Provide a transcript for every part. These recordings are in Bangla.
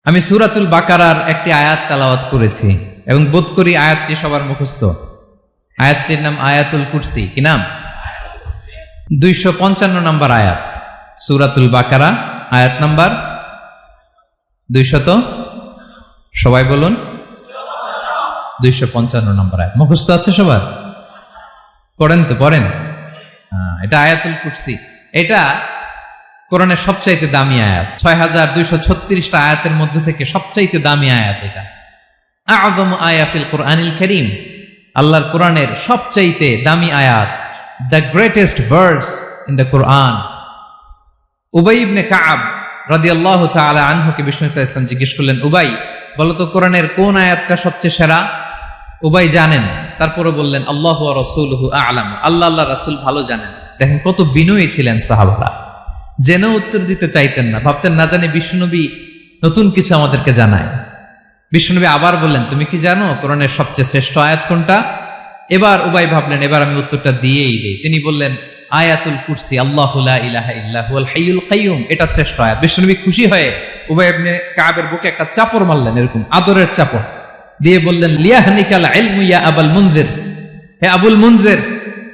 আমি সূরাতুল বাকারার একটি আয়াত তেলাওয়াত করেছি এবং বোধ করি আয়াতটি সবার মুখস্থ। আয়াতটির নাম আয়াতুল কুরসি। কি নাম? 255 নম্বর আয়াত, সূরাতুল বাকারা, আয়াত নাম্বার 200। সবাই বলুন 255 নম্বর আয়াত। মুখস্থ আছে সবার? পড়েন তো, পড়েন। এটা আয়াতুল কুরসি। এটা কোরআনের সবচাইতে দামি আয়াত। 6236টা আয়াতের মধ্যে থেকে সবচাইতে দামি আয়াত এটা। আযম আয়া ফিল কুরআনিল কারীম, আল্লাহর কোরআনের সবচাইতে দামি আয়াত, the greatest verse in the Quran. Ubay ibn Kab রাদিয়াল্লাহু তাআলা আনহুকে বিষ্ণু সাল্লাল্লাহু আলাইহি ওয়াসাল্লাম জিজ্ঞেস করলেন, উবাই বলো তো কোরআনের কোন আয়াতটা সবচেয়ে সেরা? উবাই জানেন, তারপরে বললেন আল্লাহু ওয়া রাসূলুহু আ'লাম, আল্লাহ আল্লাহর রাসূল ভালো জানেন। দেখেন কত বিনয়ী ছিলেন সাহাবারা, জেনেও উত্তর দিতে চাইতেন না, ভাবতেন না জানি বিশ্বনবী নতুন কিছু আমাদেরকে জানায়। বিশ্বনবী আবার বললেন, তুমি কি জানো কোরআনের সবচেয়ে শ্রেষ্ঠ আয়াত কোনটা? এবার উবাই ভাবলেন এবার আমি উত্তরটা দিয়েই দেই। তিনি বললেন আয়াতুল কুরসি, আল্লাহু লা ইলাহা ইল্লা হুয়াল হাইয়ুল কাইয়ুম, এটা শ্রেষ্ঠ আয়াত। বিশ্বনবী খুশি হয়ে উবাই ইবনে কাবের বুকে একটা চাপড় মারলেন, এরকম আদরের চাপড় দিয়ে বললেন, লিয়াহনিকাল ইলমু ইয়া আবুল মুনজির, হে আবুল মুনজির,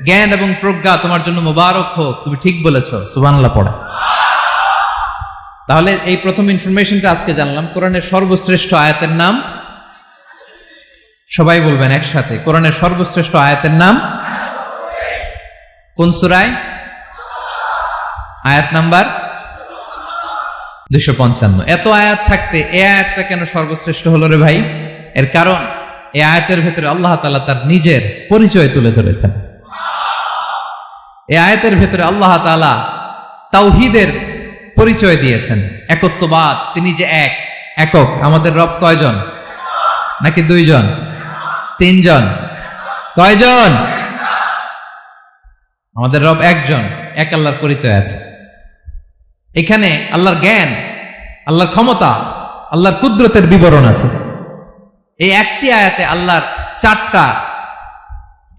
জ্ঞান এবং প্রজ্ঞা তোমার জন্য মোবারক হোক, তুমি ঠিক বলেছো। সুবহানাল্লাহ পড়ে। তাহলে এই প্রথম ইনফরমেশনটা আজকে জানলাম, কোরআনের সর্বশ্রেষ্ঠ আয়াতের নাম, সবাই বলবেন একসাথে, কোরআনের সর্বশ্রেষ্ঠ আয়াতের নাম কোন সূরায়? আয়াত নাম্বার 255। এত আয়াত থাকতে এই আয়াতটা কেন সর্বশ্রেষ্ঠ হলো রে ভাই? এর কারণ এই আয়াতের ভেতরে আল্লাহ তাআলা তার নিজের পরিচয় তুলে ধরেছেন। এই আয়াতের ভেতরে আল্লাহ তাআলা তাওহীদের পরিচয় দিয়েছেন, একত্ববাদ, তিনি যে একক। আমাদের রব কয়জন? নাকি দুইজন, তিনজন? কয়জন? আমাদের রব একজন, এক আল্লাহর পরিচয় আছে। এখানে আল্লাহর জ্ঞান, আল্লাহর ক্ষমতা, আল্লাহর কুদরতের বিবরণ আছে। এই একটি আয়াতে আল্লাহর 4টা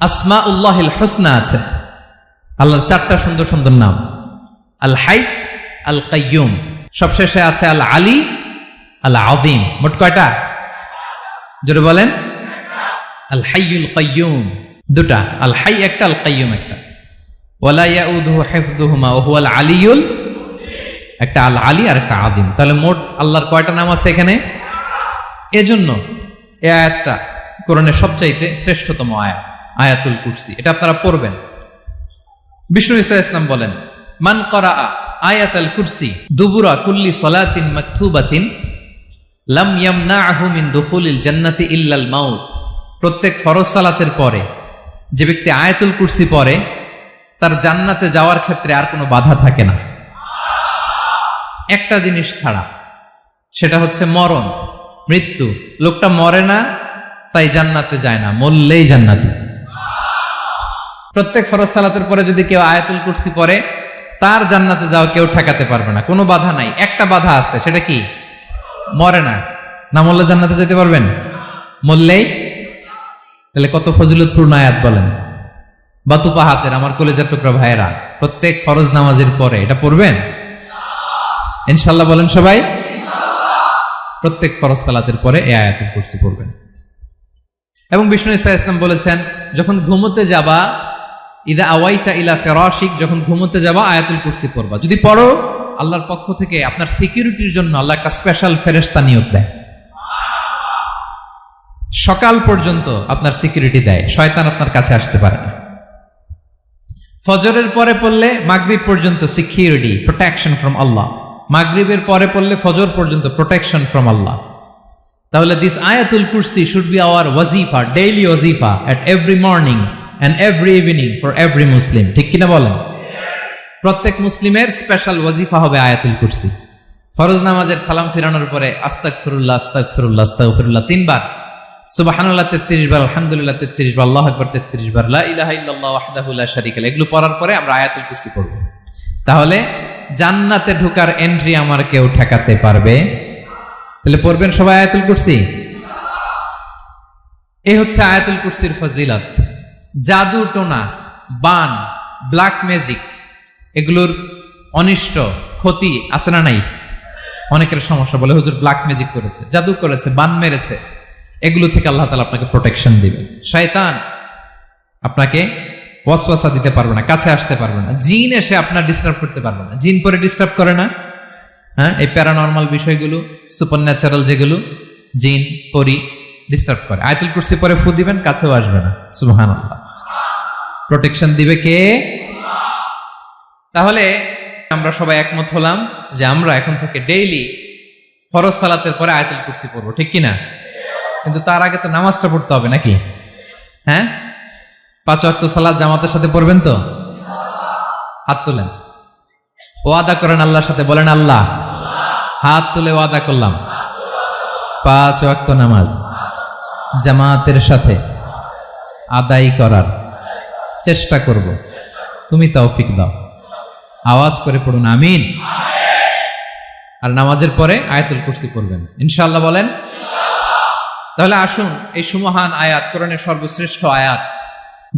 আসমাউল্লাহিল হুসনা আছে, আল্লাহর 4টা সুন্দর সুন্দর নাম। আল হাই, আল কাইয়ুম, সবশেষে আছে আল আলী, আল আযীম। মোট কয়টা? জোরে বলেন। আল হাইয়ুল কাইয়ুম দুটা, আল হাই একটা, আল কাইয়ুম একটা। ওয়ালা ইয়াউদুহু হিফযুহুমা ওয়া হুয়াল আলিয়ুল, একটা আল আলী আর একটা আযীম। তাহলে মোট আল্লাহর কয়টা নাম আছে এখানে? এজন্য এই আয়াতটা কোরআনের সবচাইতে শ্রেষ্ঠতম আয়াত, আয়াতুল কুরসি। এটা আপনারা পড়বেন। বিষ্ণু ঈসা ইসলাম বলেন, মান করাআ আয়াতুল কুরসি দুবুরা কুল্লি সালাতিন মাকতুবাতিন লাম ইয়ামনাহু মিন দুখুলিল জান্নাতি ইল্লাল মাউত। প্রত্যেক ফরজ সালাতের পরে যে ব্যক্তি আয়াতুল কুরসি পড়ে তার জান্নাতে যাওয়ার ক্ষেত্রে আর কোনো বাধা থাকে না, একটা জিনিস ছাড়া, সেটা হচ্ছে মরণ, মৃত্যু। লোকটা মরে না তাই জান্নাতে যায় না, মরলেই জান্নাতি। প্রত্যেক ফরজ সালাতের পরে যদি কেউ আয়াতুল কুরসি পড়ে তার জান্নাতে যাওয়া কেউ ঠেকাতে পারবে না, কোনো বাধা নাই। একটা বাধা আছে, সেটা কি? মরে না। না মরলে জান্নাতে যেতে পারবেন? মরলেই। তাহলে কত ফজিলতপূর্ণ আয়াত বলেন। বাতুপা হাতের আমার কলেজার টুকরা ভাইয়েরা, প্রত্যেক ফরজ নামাজের পরে এটা পড়বেন ইনশাআল্লাহ। বলেন সবাই, প্রত্যেক ফরজ সালাতের পরে এই আয়াতুল কুরসি পড়বেন। এবং বিষ্ণু ঈসা ইসলাম বলেছেন, যখন ঘুমোতে যাবা, ইদা আওয়াইতা ইলা ফিরাশিক, যখন ঘুমোতে যাবা আয়াতুল কুরসি পড়বা। যদি পড়ো, আল্লাহর পক্ষ থেকে আপনার সিকিউরিটির জন্য আল্লাহ একটা স্পেশাল ফেরেশতা নিয়োগ দেয়। সকাল পর্যন্ত আপনার সিকিউরিটি দেয়, শয়তান আপনার কাছে আসতে পারে না। ফজরের পরে পড়লে মাগরিব পর্যন্ত সিকিউরিটি, প্রোটেকশন ফ্রম আল্লাহ। মাগরিবের পরে পড়লে ফজর পর্যন্ত প্রোটেকশন ফ্রম আল্লাহ। তাহলে দিস আয়াতুল কুরসি শুড বি আওয়ার ওয়াজিফা, ডেইলি ওয়াজিফা, at every morning and every evening for every Muslim. ঠিক কিনা বলেন? প্রত্যেক মুসলিমের স্পেশাল ওয়াজিফা হবে আয়াতুল কুরসি। ফরজ নামাজের সালাম ফিরানোর পরে আস্তাগফিরুল্লাহ আস্তাগফিরুল্লাহ আস্তাগফিরুল্লাহ 3 বার, সুবহানাল্লাহ 33 বার, আলহামদুলিল্লাহ 33 বার, আল্লাহু আকবার 33 বার, লা ইলাহা ইল্লাল্লাহ ওয়াহদাহু লা শারীকা লাহু। এগুলো পড়ার পরে আমরা আয়াতুল কুরসি পড়ব। তাহলে জান্নাতে ঢোকার এন্ট্রি আমার কেউ ঠেকাতে পারবে? তাহলে পড়বেন সবাই আয়াতুল কুরসি। এই হচ্ছে আয়াতুল কুরসির ফজিলত। জাদু টোনা, বান, ব্ল্যাক ম্যাজিক, এগুলোর অনিষ্ট ক্ষতি আছে না নাই? অনেকের সমস্যা, বলে হুজুর ব্ল্যাক ম্যাজিক করেছে, জাদু করেছে, বান মেরেছে। এগুলো থেকে আল্লাহ তাআলা আপনাকে প্রোটেকশন দিবেন। শয়তান আপনাকে ওয়াসওয়াসা দিতে পারবে না, কাছে আসতে পারবে না। জিন এসে আপনার ডিস্টার্ব করতে পারবে না। জিন পরে ডিস্টার্ব করে না? হ্যাঁ, এই প্যারানরমাল বিষয়গুলো, সুপার ন্যাচারাল যেগুলো, জিন পরি ডিস্টার্ব করে। আয়াতুল কুরসি পরে ফু দিবেন, কাছেও আসবে না। সুবহানাল্লাহ। প্রোটেকশন দিবে কে? তাহলে আমরা সবাই একমত হলাম যে আমরা এখন থেকে ডেইলি ফরজ সালাতের পরে আয়াতুল কুরসি পড়বো, ঠিক কিনা? কিন্তু তার আগে তো নামাজটা পড়তে হবে নাকি? হ্যাঁ, 5 ওয়াক্ত সালাত জামাতের সাথে পড়বেন তো? হাত তুলেন, ওয়াদা করেন আল্লাহর সাথে, বলেন আল্লাহ, হাত তুলে ওয়াদা করলাম 5 ওয়াক্ত নামাজ জামাতের সাথে আদায় করার চেষ্টা করব, তুমি তৌফিক দাও। আওয়াজ করে পড়ুন আমিন। আর নামাজের পরে আয়াতুল কুরসি পড়বেন ইনশাআল্লাহ, বলেন। তাহলে আসুন এই সুমহান আয়াত, কোরআনের সর্বশ্রেষ্ঠ আয়াত,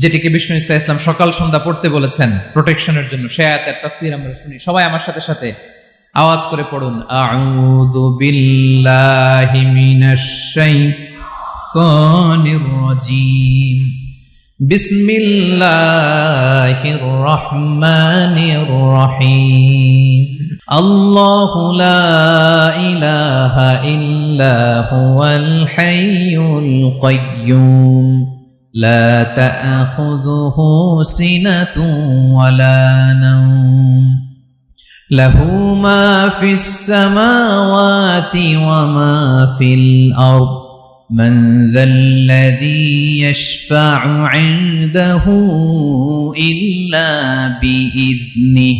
যেটিকে বিষ্ণু ঈসা ইসলাম সকাল সন্ধ্যা পড়তে বলেছেন প্রোটেকশনের জন্য, সে আয়াতের তাফসীর আমরা শুনি। সবাই আমার সাথে সাথে আওয়াজ করে পড়ুন, আউযু বিল্লাহি মিনাশ শাইতানির রাজীম, বিসমিল্লাহির রহমানির রহিম। আল্লাহু লা ইলাহা ইল্লা হুয়াল হাইয়ুল কাইয়্যুম, لا تأخذه سنة ولا نوم، له ما في السماوات وما في الأرض، من ذا الذي يشفع عنده إلا بإذنه،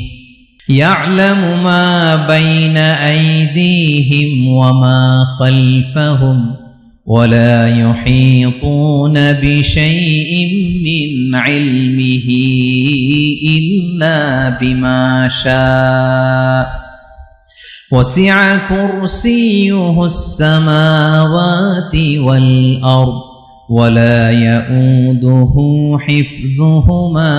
يعلم ما بين أيديهم وما خلفهم، ولا يحيطون بشيء من علمه إلا بما شاء، وسع كرسيه السماوات والأرض، ولا يؤوده حفظهما،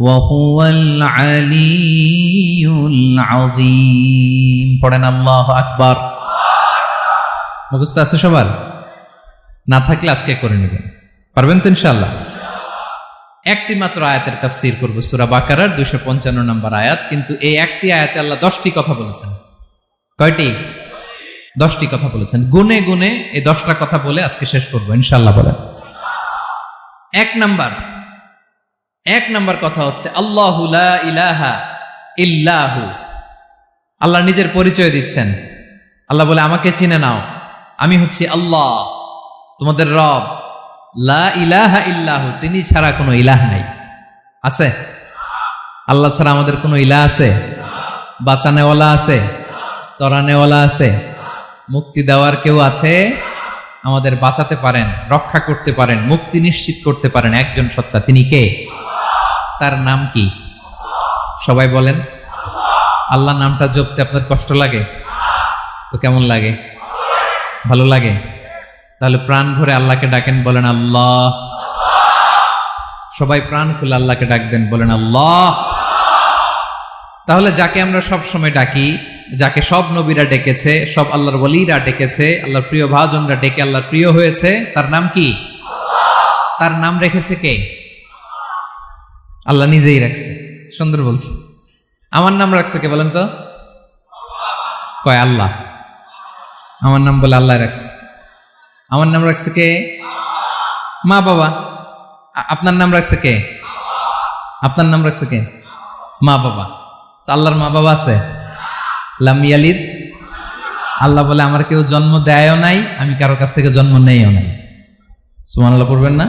وهو العلي العظيم। পড়েন আল্লাহু আকবার। মুখস্থ আছে সবার? না থাকলে আজকে করে নেবেন, পারবেন তো ইনশাআল্লাহ। একটি মাত্র আয়াতের তাফসীর করব, সূরা বাকারার 255 নম্বর আয়াত। কিন্তু এই একটি আয়াতে আল্লাহ 10টি কথা বলেছেন। কয়টি? 10টি কথা বলেছেন। গুনে গুনে এই 10টা কথা বলে আজকে শেষ করব ইনশাআল্লাহ, বলেন। এক নাম্বার কথা হচ্ছে আল্লাহু লা ইলাহা ইল্লাহু। আল্লাহ নিজের পরিচয় দিচ্ছেন। আল্লাহ বলে, আমাকে চিনে নাও, আমি হচ্ছি আল্লাহ, তোমাদের রব। লা ইলাহা ইল্লাহু, তিনি ছাড়া কোনো ইলাহ নাই। আছে? আল্লাহ ছাড়া আমাদের কোনো ইলাহ আছে? বাঁচানেওয়ালা আছে? তরানেওয়ালা আছে? মুক্তি দেওয়ার কেউ আছে? আমাদের বাঁচাতে পারেন, রক্ষা করতে পারেন, মুক্তি নিশ্চিত করতে পারেন একজন সত্তা। তিনি কে? তার নাম কি? সবাই বলেন। আল্লাহ নামটা জপতে আপনার কষ্ট লাগে তো কেমন লাগে? ভালো লাগে? তাহলে প্রাণ ভরে আল্লাহকে ডাকেন, বলেন আল্লাহ। সবাই প্রাণ খুলে আল্লাহকে ডাক দেন, বলেন আল্লাহ। তাহলে যাকে আমরা সব সময় ডাকি, যাকে সব নবীরা ডেকেছে, সব আল্লাহর ওয়ালিরা ডেকেছে, আল্লাহর প্রিয় ভাজনরা ডেকে আল্লাহর প্রিয় হয়েছে, তার নাম কি? তার নাম রেখেছে কে? আল্লাহ নিজেই রাখছে। সুন্দর বলছে। আমার নাম রাখছে কে বলেন তো? কয় আল্লাহ। আমার নাম বলে আল্লাহ রাখছে। আমার নাম রাখছে কে? মা বাবা। আপনার নাম রাখছে কে? আপনার নাম রাখছে কে? মা বাবা। তো আল্লাহর মা বাবা আছে? লাম ইয়ালিদ। আল্লাহ বলে, আমার কেউ জন্ম দেয়ও নাই, আমি কারো কাছ থেকে জন্ম নেইও নাই। সুবহানাল্লাহ পড়বেন না?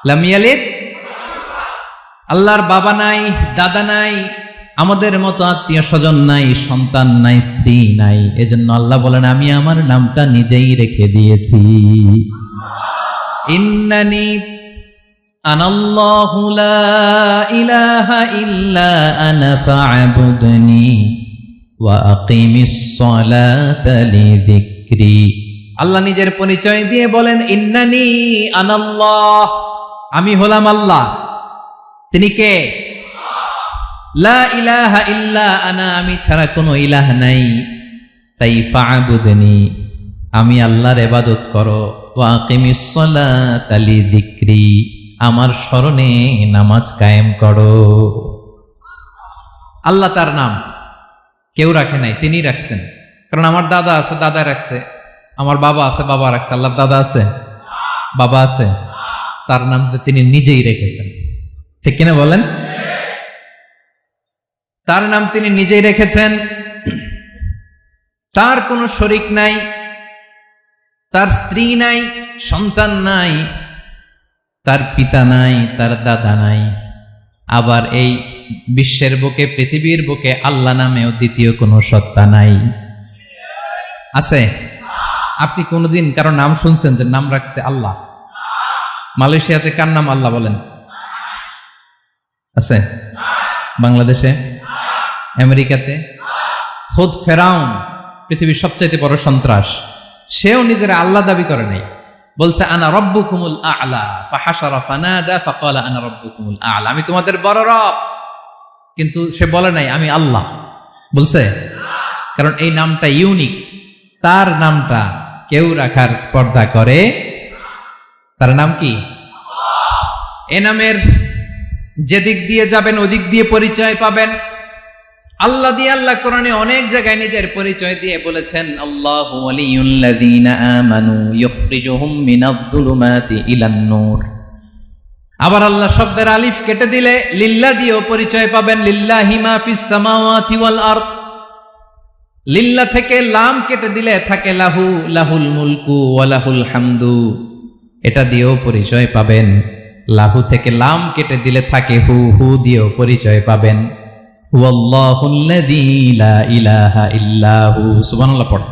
লাম ইয়ালিদ। আল্লাহর বাবা নাই, দাদা নাই, আমাদের মতো আত্মীয় স্বজন নাই, সন্তান নাই, স্ত্রী নাই। এজন্য আল্লাহ বলেন, আমি আমার নামটা নিজেই রেখে দিয়েছি। ইন্নানি আনাল্লাহু লা ইলাহা ইল্লা আনা ফা'বুদনি ওয়া আকিমিস সালাতা লিযিকরি। আল্লাহ নিজের পরিচয় দিয়ে বলেন, ইন্নানি আনাল্লাহ, আমি হলাম আল্লাহ। তিনি কে? লা ইলাহা ইল্লা আনা, আমি ছাড়া কোনো ইলাহ নাই, তাই ফা'বুদনি, আমি আল্লাহর ইবাদত করো, ওয়া আকিমিস সালাতা লিযিকরি, আমার স্মরণে নামাজ কায়েম করো। আল্লাহ তার নাম কেউ রাখে নাই, তিনি রাখছেন। কারণ আমার দাদা আছে, দাদা রাখছে, আমার বাবা আছে, বাবা রাখছে। আল্লাহর দাদা আছে, বাবা আছে, তার নাম তিনি নিজেই রেখেছেন। ঠিক কিনা বলেন? তার নাম তিনি নিজেই রেখেছেন। তার কোনো শরীক নাই, তার স্ত্রী নাই, সন্তান নাই, তার পিতা নাই, তার দাদা নাই। আবার এই বিশ্বের বুকে, পৃথিবীর বুকে আল্লাহ নামেও দ্বিতীয় কোনো সত্তা নাই। আছে? আপনি কোনোদিন কারো নাম শুনছেন যে নাম রাখছে আল্লাহ? মালয়েশিয়াতে কার নাম আল্লাহ বলেন? আছে? বাংলাদেশে? আমেরিকাতে? খুদ ফেরাউন, পৃথিবীর সবচাইতে বড় সন্ত্রাস, সেও নিজের আল্লাহ দাবি করে নাই। বলছে আনা রব্বুকুমুল আ'লা, ফাহাশারা ফানাদা ফাকালা আনা রব্বুকুমুল আ'লা, আমি তোমাদের বড় রব। কিন্তু সে বলে নাই আমি আল্লাহ, বলছে? কারণ এই নামটা ইউনিক, তার নামটা কেউ রাখার স্পর্ধা করে। তার নাম কি? এ নামের যেদিক দিয়ে যাবেন ওদিক দিয়ে পরিচয় পাবেন। আল্লাহ দিয়ে আল্লাহ কোরআনে অনেক জায়গায় নিজের পরিচয় দিয়ে বলেছেন, আল্লাহু ওয়ালিয়ুল্লাযীনা আমানু ইখরিজুহুম মিনায-যুলুমাতি ইলান-নূর। আবার আল্লাহ শব্দের আলিফ কেটে দিলে লিল্লাহ দিয়েও পরিচয় পাবেন। লিল্লাহি মা ফিস সামাওয়াতি ওয়াল আরদ। লিল্লাহ থেকে লাম কেটে দিলে থাকে লাহু, লাহুল মুলকু ওয়া লাহুল হামদু, এটা দিয়েও পরিচয় পাবেন। লাহু থেকে লাম কেটে দিলে থাকে হু, হু দিয়েও পরিচয় পাবেন। হুয়াল্লাহুল্লাযী লা ইলাহা ইল্লা হু। সুবহানাল্লাহ পড়ো।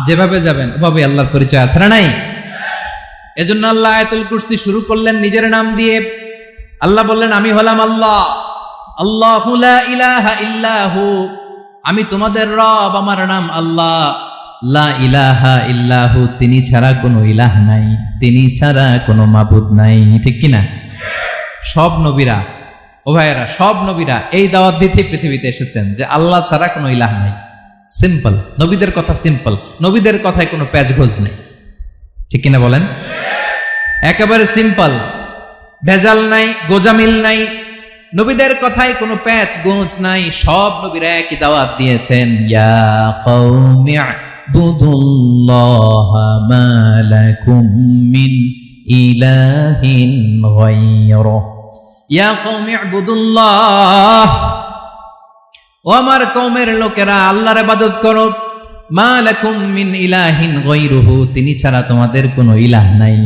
যেভাবে যাবেন ওভাবে আল্লাহর পরিচয় আছে না নাই? এজন্য আল্লাহ আয়াতুল কুরসি শুরু করলেন নিজের নাম দিয়ে। আল্লাহ বললেন আমি হলাম আল্লাহ, আল্লাহু লা ইলাহা ইল্লা হু, আমি তোমাদের রব, আমার নাম আল্লাহ। লা ইলাহা ইল্লা হু, তিনি ছাড়া কোনো ইলাহ নাই, তিনি ছাড়া কোনো মাবুদ নাই। ঠিক কিনা? সব নবীরা, ও ভাইয়েরা, সব নবীরা এই দাওয়াত দিতে পৃথিবীতে এসেছেন যে আল্লাহ ছাড়া কোনো ইলাহ নাই। সিম্পল, নবীদের কথা সিম্পল, নবীদের কথায় কোনো প্যাচগোজ নেই। ঠিক কিনা বলেন? একেবারে সিম্পল, ভেজাল নাই, গোজামিল নাই, নবীদের কথায় কোনো প্যাচ গোজ নাই। সব নবীরা একই দাওয়াত দিয়েছেন, ইয়া কওমি ইবুদুল্লাহা মা লাকুম মিন ইলাহিন গায়রুহু, ইয়া কওমি ইবুদুল্লাহ, ও আমার কওমের লোকেরা আল্লাহর ইবাদত করো। মা লাকুম মিন ইলাহিন গায়রুহু, তিনি ছাড়া তোমাদের কোনো ইলাহ নাই।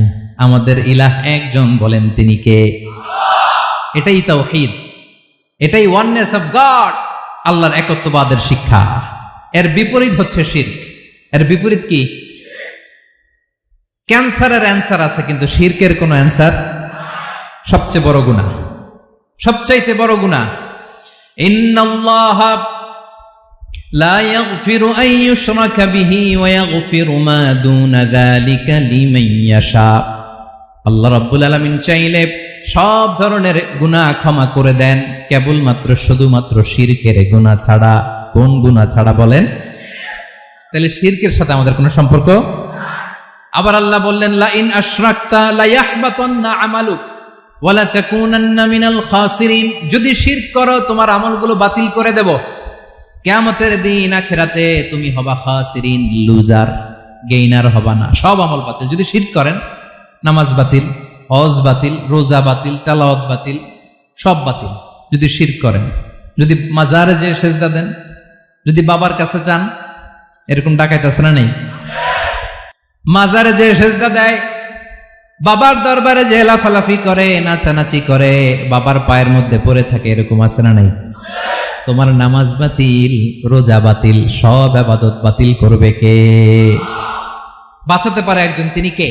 আমাদের ইলাহ একজন, বলেন তিনি কে? এটাই তাওহীদ, এটাই ওয়াননেস অফ গড, আল্লাহর একত্ববাদের শিক্ষা। এর বিপরীত হচ্ছে শিরক। এর বিপরীত কি? ক্যান্সারের অ্যান্সার আছে কিন্তু শিরকের কোনো অ্যান্সার। সবচেয়ে বড় গুনাহ, সবচাইতে বড় গুনাহ। ইন্নাল্লাহা লা ইয়াগফিরু আন ইউশরাকা বিহি ওয়া ইয়াগফিরু মা দুনা যালিকা লিমান ইয়াশা। আল্লাহ রাব্বুল আলামিন চাইলে সব ধরনের গুনাহ ক্ষমা করে দেন, কেবলমাত্র শুধুমাত্র শিরকের গুনাহ ছাড়া। কোন গুনাহ ছাড়া বলেন? তাহলে শিরকের সাথে আমাদের কোনো সম্পর্ক। আবার আল্লাহ বললেন, লা ইন আশরাকতা লা ইয়াহবাতান্না আমালুক ওয়া লা তাকুনান্না মিনাল খাসিরিন। যদি শিরক করো তোমার আমলগুলো বাতিল করে দেব, কিয়ামতের দিন আখিরাতে তুমি হবা খাসিরিন, লুজার, গেইনার হবা না। সব আমল বাতিল যদি শিরক করেন। নামাজ বাতিল, হজ বাতিল, রোজা বাতিল, তেলাওয়াত বাতিল, সব বাতিল যদি শিরক করেন। যদি মাজারে যে সেজদা দেন, যদি বাবার কাছে চান, এরকম ডাকাইত আছে না নেই? মাজারে যে সেজদা দেয়, বাবার দরবারে যে লাফালাফি করে, নাচানাচি করে, বাবার পায়ের মধ্যে পড়ে থাকে, এরকম আছে না নেই? তোমার নামাজ বাতিল, রোজা বাতিল, সব ইবাদত বাতিল করবে কে? বাঁচাতে পারে একজন, তিনি কে?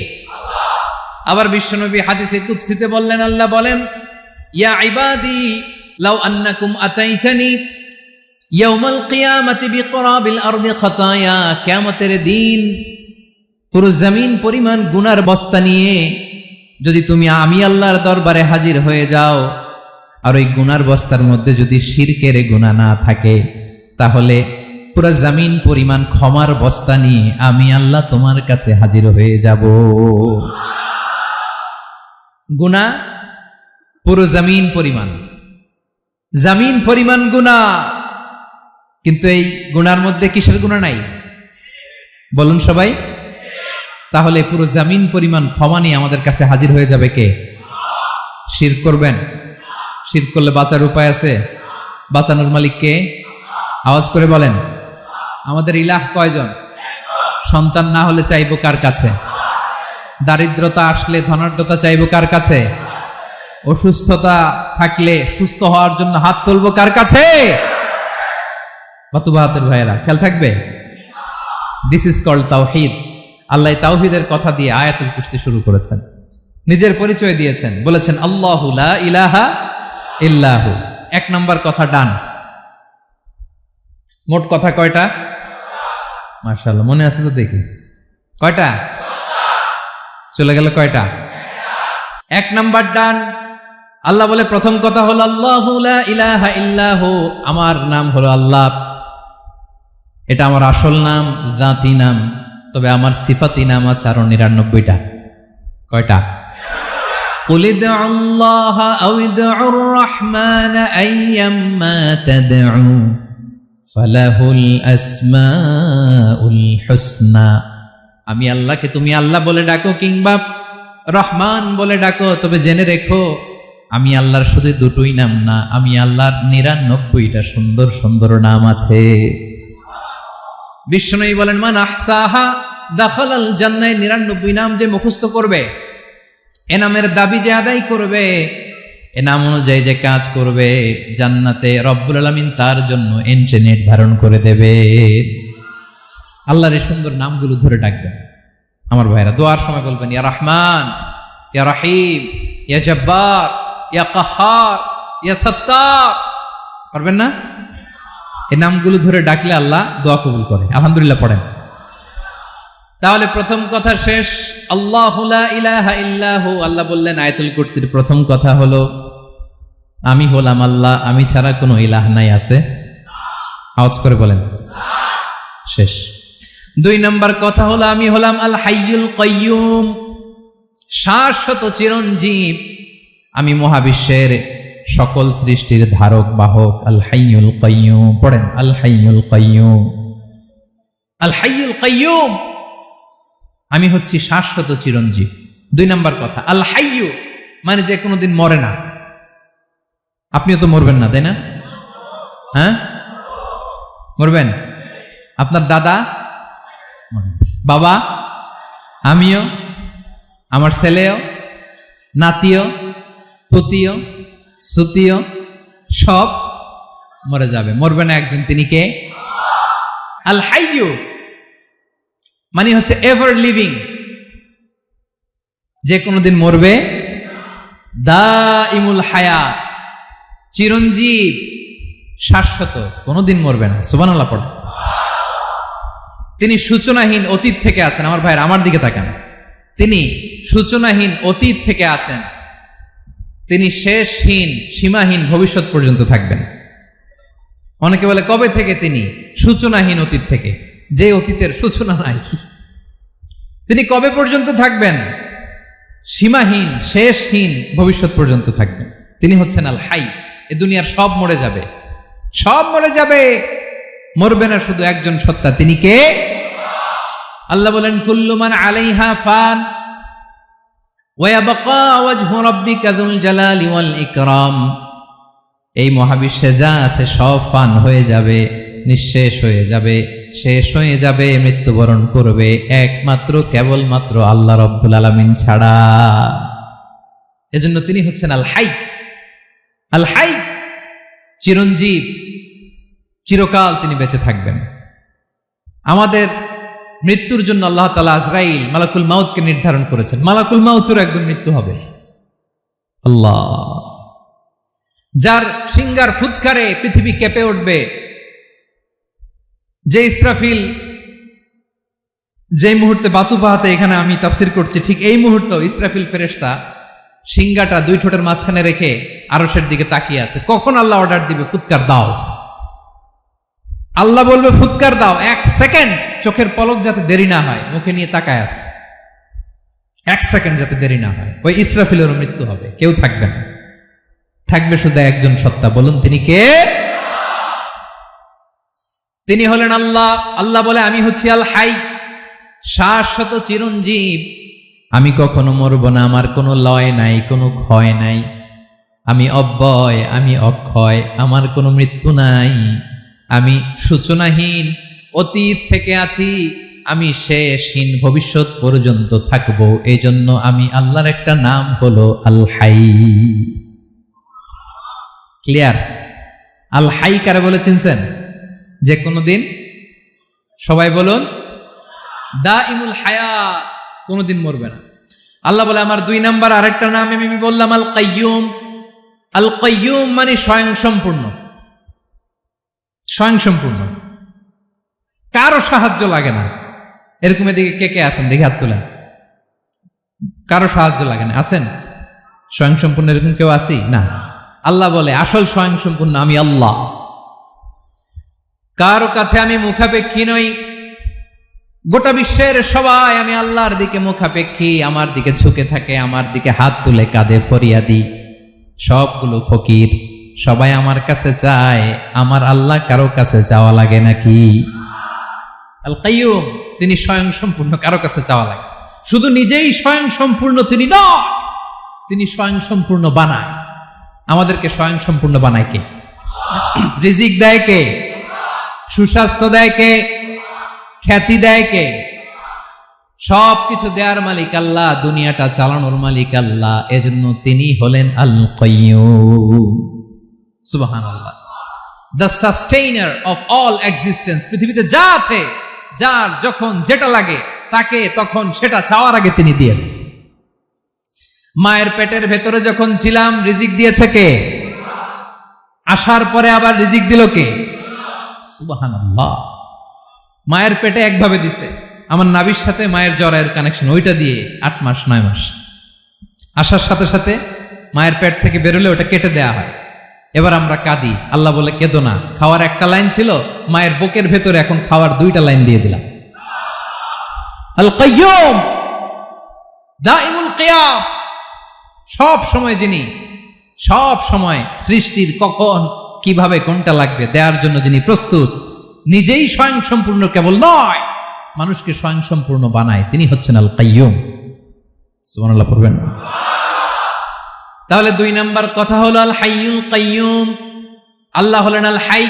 আবার বিশ্বনবী হাদিসে কুদসিতে বললেন, আল্লাহ বলেন, ইয়া ইবাদি লাউ আন্নাকুম আতাইতানি ইয়াউমাল কিয়ামাতি বিকরাবিল আরদি খাতায়া। কিয়ামতের দিন পুরো জমিন পরিমাণ গুনার বস্তা নিয়ে যদি তুমি আমি আল্লাহর দরবারে হাজির হয়ে যাও, আর ওই গুনার বস্তার মধ্যে যদি শিরকের গুনাহ না থাকে, তাহলে পুরো জমিন পরিমাণ ক্ষমার বস্তা নিয়ে আমি আল্লাহ তোমার কাছে হাজির হয়ে যাব। গুনাহ পুরো জমিন পরিমাণ গুনাহ, কিন্তু এই গুনার মধ্যে কিসের গুনাহ নাই? বলুন সবাই। তাহলে পুরো জমিন পরিমাণ ক্ষমা নিয়ে আমাদের কাছে হাজির হয়ে যাবে কে? শিরক করবেন? শিরক করলে বাঁচার উপায় আছে? বাঁচানোর মালিক কে? আওয়াজ করে বলেন। আমাদের ইলাহ কয়জন? সন্তান না হলে চাইবো কার কাছে? দারিদ্রতা আসলে ধনাঢ্যতা চাইবো কার কাছে? অসুস্থতা থাকলে সুস্থ হওয়ার জন্য হাত তুলবো কার কাছে? বাতুবাহাতের ভাইয়েরা খেয়াল থাকবে। দিস ইজ কল্ড তাওহীদ। আল্লাহ তাওহীদের কথা দিয়ে আয়াতুল কুরসি শুরু করেছেন, নিজের পরিচয় দিয়েছেন, বলেছেন আল্লাহু লা ইলাহা ইল্লাহু। এক নাম্বার কথা ডান। মোট কথা কয়টা? মাশাআল্লাহ, মনে আছে তো দেখি। কয়টা? চলে গেল কয়টা? এক নাম্বার ডান। আল্লাহ বলে প্রথম কথা হলো আল্লাহু লা ইলাহা ইল্লাহু, আমার নাম হলো আল্লাহ। এটা আমার আসল নাম, জাতি নাম। তবে আমার সিফাতি নাম আছে আরো ৯৯টা। কয়টা? কুল ইদউল্লাহ আও ইদউর রহমান আইয়াম্মা তাদউ ফালাহুল আসমাউল হুসনা। আমি আল্লাহকে তুমি আল্লাহ বলে ডাকো কিংবা রহমান বলে ডাকো, তবে জেনে রেখো আমি আল্লাহর শুধু দুটোই নাম না, আমি আল্লাহর ৯৯টা সুন্দর সুন্দর নাম আছে। বিষ্ণুই বলেন মান আহসাহা দাখালাল জান্নাহ। ৯৯ নাম যে মুখস্থ করবে, এ নামের দাবি যে আদায় করবে, এ নাম অনুযায়ী যে কাজ করবে, জান্নাতে রব্বুল আলামিন তার জন্য এন্ট্রি নির্ধারণ করে দেবে। আল্লাহর এই সুন্দর নামগুলো ধরে ডাকবেন। আমার ভাইরা দোয়ার সময় বলবেন ইয়া রহমান, ইয়া রহিম, ইয়া জব্বার, ইয়া কাহ্হার, ইয়া সত্তার। পারবেন না? এই নামগুলো ধরে ডাকলে আল্লাহ দোয়া কবুল করে। আলহামদুলিল্লাহ পড়েন। তাহলে প্রথম কথা শেষ। আল্লাহু লা ইলাহা ইল্লাহু। আল্লাহ বললেন আয়াতুল কুরসির প্রথম কথা হলো আমি হলাম আল্লাহ, আমি ছাড়া কোনো ইলাহ নাই। আছে? আওয়াজ করে বলেন। শেষ। ২ নম্বর কথা হলো আমি হলাম আল হাইয়ুল কাইয়ুম, শাশ্বত চিরঞ্জীব। আমি মহাবিশ্বের সকল সৃষ্টির ধারক বাহক। আল হাইয়ুল কাইয়ুম। পড়েন আল হাইয়ুল কাইয়ুম। আল হাইয়ুল কাইয়ুম, আমি হচ্ছি শাশ্বত চিরঞ্জীব। ২ নম্বর কথা আল হাইয়ু, মানে যে কোনোদিন মরে না। আপনিও তো মরবেন না, তাই না? হ্যাঁ, মরবেন। আপনার দাদা, বাবা, আমিও, আমার ছেলেও, নাতিও, পুতিও, সুতিও সব মরে যাবে। মরবে না একজন, তিনি কে? আল হাইয়ু মানে হচ্ছে এভার লিভিং, যে কোনোদিন মরবে। দাইমুল হায়াত, চিরঞ্জীব, শাশ্বত, কোনোদিন মরবে না। সুবহানাল্লাহ পড়ে। তিনি সূচনাহীন অতীত থেকে আছেন। আমার ভাইয়ের আমার দিকে তাকান। তিনি সূচনাহীন অতীত থেকে আছেন। তিনি শেষহীন সীমাহীন ভবিষ্যৎ পর্যন্ত থাকবেন। অনেকে বলে কবে থেকে? তিনি সূচনাহীন অতীত থেকে, যে অতীতের সূচনা নাই। তিনি কবে পর্যন্ত থাকবেন? সীমাহীন শেষহীন ভবিষ্যৎ পর্যন্ত থাকবেন। তিনি হচ্ছেন আল হাই। এ দুনিয়ার সব মরে যাবে, সব মরে যাবে, মরবে না শুধু একজন সত্তা। তিনি কে? আল্লাহ বলেন কুল্লু মান আলাইহা ফান ওয়া ইয়াবকা ওয়াজহু রাব্বিকা যুল জালালি ওয়াল ইকরাম। এই মহাবিশ্বে যা আছে সব ফান হয়ে যাবে, নিঃশেষ হয়ে যাবে, শেষ হয়ে যাবে, মৃত্যুবরণ করবে একমাত্র কেবলমাত্র আল্লাহ রব্বুল আলামিন ছাড়া। এজন্য তিনি হচ্ছেন আল হাই। আল হাই, চিরঞ্জীব, চিরকাল তিনি বেঁচে থাকবেন। আমাদের মৃত্যুর জন্য আল্লাহ তাআলা আজরাইল মালাকুল মাউতকে নির্ধারণ করেছেন। মালাকুল মাউতের একদিন মৃত্যু হবে। আল্লাহ, যার সিংগার ফুৎকারে পৃথিবী কেঁপে উঠবে, যে ইসরাফিল যে মুহূর্তে বাতু পাহাতে এখানে আমি তাফসির করছি, ঠিক এই মুহূর্তে ইসরাফিল ফেরেশতা সিংগাটা দুই ঠোঁটের মাঝখানে রেখে আরশের দিকে তাকিয়ে আছে। কখন আল্লাহ অর্ডার দিবে ফুৎকার দাও, আল্লাহ বলবে ফুৎকার দাও, 1 সেকেন্ড চোখের পলক যাতে দেরি না হয়, মুখে নিয়ে তাকায় আছে, 1 সেকেন্ড যাতে দেরি না হয়। ওই ইসরাফিলেরও মৃত্যু হবে, কেউ থাকবে না, থাকবে শুধু একজন সত্তা। বলুন তিনি কে? তিনি হলেন আল্লাহ। আল্লাহ বলে আমি হচ্ছি আল হাই, শাশ্বত চিরঞ্জীব, আমি কখনো মরব না, আমার কোনো লয় নাই, কোনো ক্ষয় নাই, আমি অব্যয়, আমি অক্ষয়, আমার কোনো মৃত্যু নাই, আমি সূচনাহীন, অতীত থেকে আছি, আমি শেষহীন, ভবিষ্যৎ পর্যন্ত থাকবো। এই জন্য আমি আল্লাহর একটা নাম হলো আল হাই। ক্লিয়ার? আল হাই কারে বলে চিনছেন? যে কোনো দিন, সবাই বলুন, দাইমুল হায়াত, কোনোদিন মরবে না। আল্লাহ বলে আমার 2 নাম্বার আরেকটা নাম আমি বললাম আল কাইয়ুম। আল কাইয়ুম মানে স্বয়ং সম্পূর্ণ, স্বয়ং সম্পূর্ণ, কারো সাহায্য লাগে না। এরকম এদিকে কে কে আছেন দেখি হাত তোলেন। কারো সাহায্য লাগে না, আছেন? স্বয়ং সম্পূর্ণ এরকম কেউ আছি না? আল্লাহ বলে আসল স্বয়ং সম্পূর্ণ আমি আল্লাহ। কারো কাছে আমি মুখাপেক্ষী নই, গোটা বিশ্বের সবাই আমি আল্লাহর দিকে মুখাপেক্ষী, আমার দিকে ঝুঁকে থাকে, আমার দিকে হাত তুলে কাঁধে ফরিয়াদি, সবগুলো ফকির, সবাই আমার কাছে চায়। আমার আল্লাহ কারো কাছে চাওয়া লাগে নাকি? আল কাইয়ুম, তিনি স্বয়ং সম্পূর্ণ, কারো কাছে চাওয়া লাগে। শুধু নিজেই স্বয়ং সম্পূর্ণ তিনি নয়, তিনি স্বয়ং সম্পূর্ণ বানায়। আমাদেরকে স্বয়ং সম্পূর্ণ বানায় কে? রিজিক দেয় কে? সুস্বাস্থ্য দেয় কে? খ্যাতি দেয় কে? সবকিছু দেয়ার মালিক আল্লাহ, দুনিয়াটা চালানোর মালিক আল্লাহ। এজন্য তিনি হলেন আল কাইয়ুম। সুবহানাল্লাহ। The sustainer of all existence. পৃথিবীতে যা আছে, যার যখন যেটা লাগে তাকে তখন সেটা চাওয়ার আগে তিনি দিয়ে দেন। মায়ের পেটের ভেতরে যখন ছিলাম রিজিক দিয়েছে কে? আসার পরে আবার রিজিক দিল কে? সুবহানাল্লাহ। মায়ের পেটে একভাবে দিছে, আমার নাভির সাথে মায়ের জরায়ের কানেকশন, ওইটা দিয়ে 8 মাস 9 মাস। আসার সাথে সাথে মায়ের পেট থেকে বেরোলে ওটা কেটে দেয়া হয়। এবার আমরা কাঁদি, আল্লাহ বলে কেঁদো না, খাওয়ার একটা লাইন ছিল, মায়ের বুকের ভেতরে এখন খাওয়ার 2টা লাইন দিয়ে দিলাম। আল কাইয়ুম, দাইমুল কিয়াম, সব সময় যিনি, সব সময় সৃষ্টির কখন কিভাবে কোনটা লাগবে দেওয়ার জন্য যিনি প্রস্তুত, নিজেই স্বয়ং সম্পূর্ণ কেবল নয়, মানুষকে স্বয়ং সম্পূর্ণ বানায়, তিনি হচ্ছেন আল কাইয়ুম। সুবহানাল্লাহ পড়বেন। তাহলে 2 নাম্বার কথা হলো আল হাইয়ুল কাইয়ুম। আল্লাহ হলেন আল হাই,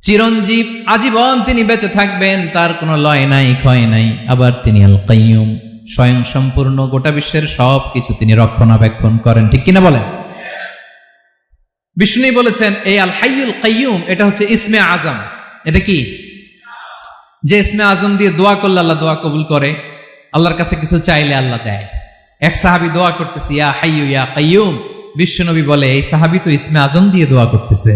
চিরঞ্জীব, আজীবন তিনি বেঁচে থাকবেন, তার কোনো লয় নাই, ক্ষয় নাই। আবার তিনি আল কাইয়ুম, স্বয়ং সম্পূর্ণ, গোটা বিশ্বের সব কিছু তিনি রক্ষণাবেক্ষণ করেন। ঠিক কিনা বলেন? বিষ্ণু বলেছেন এই আল হাইয়ুল কাইয়ুম এটা হচ্ছে ইসমে আজম। এটা কি? যে ইসমে আজম দিয়ে দোয়া করলে আল্লাহ দোয়া কবুল করে, আল্লাহর কাছে কিছু চাইলে আল্লাহ দেয়। এক সাহাবী দোয়া করতেছে ইয়া হাইয়ু ইয়া কাইয়ুম, বিশ্বনবী বলে এই সাহাবী তো ইসমে আজম দিয়ে দোয়া করতেছে।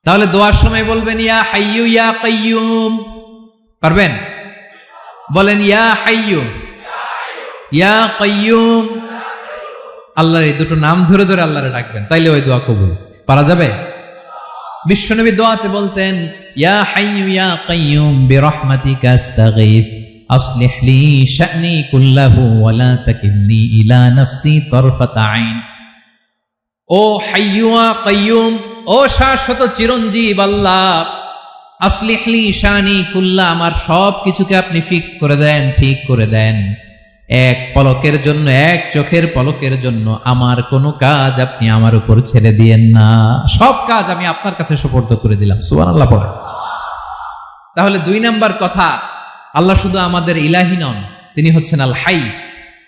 তাহলে দোয়ার সময় বলবেন ইয়া হাইয়ু ইয়া কাইয়ুম, পারবেন? বলেন ইয়া হাইয়ু ইয়া কাইয়ুম। আল্লাহর এই দুটো নাম ধরে ধরে আল্লাহরে ডাকবেন, তাইলে ওই দোয়া কবুল। পারা যাবে? বিশ্বনবী দোয়াতে বলতেন ইয়া হাইয়ু ইয়া কাইয়ুম বিরহমাতিকা আস্তাগীথ আসলিহ লি শা'নি কুল্লাহু ওয়া লা তাকিলনি ইলা নাফসি তারফাতা আইন। ও হাইয়ু ওয়া কাইয়ুম, ও শাশ্বত চিরঞ্জীব আল্লাহ, আসলিহ লি শা'নি কুল্লা, আমার সব কিছুকে আপনি ফিক্স করে দেন, ঠিক করে দেন। এক পলকের জন্য, এক চোখের পলকের জন্য আমার কোনো কাজ আপনি আমার উপর ছেড়ে দিয়েন না, সব কাজ আমি আপনার কাছে সুপর্দ করে দিলাম। সুবহানাল্লাহ পড়ে। তাহলে 2 নাম্বার কথা, আল্লাহ শুধু আমাদের ইলাহি নন, তিনি হচ্ছেন আল হাই,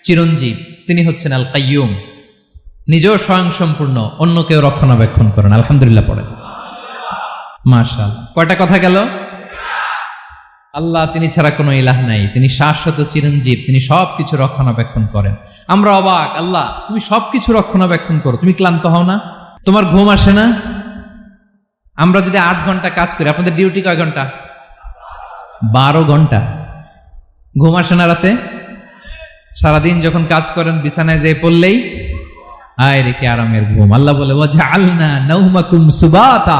চিরঞ্জীব, তিনি হচ্ছেন আল কাইয়ুম, নিজেও স্বয়ং সম্পূর্ণ, অন্যকেও রক্ষণাবেক্ষণ করেন। আলহামদুলিল্লাহ পড়েন। মাশাআল্লাহ। কয়টা কথা গেল? আল্লাহ তিনি ছাড়া কোনো ইলাহ নাই, তিনি শাশ্বত চিরঞ্জীব, তিনি সবকিছু রক্ষণাবেক্ষণ করেন। আমরা অবাক, আল্লাহ তুমি সবকিছু রক্ষণাবেক্ষণ করো, তুমি ক্লান্ত হও না? তোমার ঘুম আসে না? আমরা যদি 8 ঘন্টা কাজ করি, আপনাদের ডিউটি কয় ঘন্টা? 12 ঘন্টা। ঘুম আসে না রাতে? সারাদিন যখন কাজ করেন বিছানায় যেয়ে পড়লেই আয় রে কি আরামের ঘুম। আল্লাহ বলে ওয়াজআলনা নাওমাকুম সুবাতা,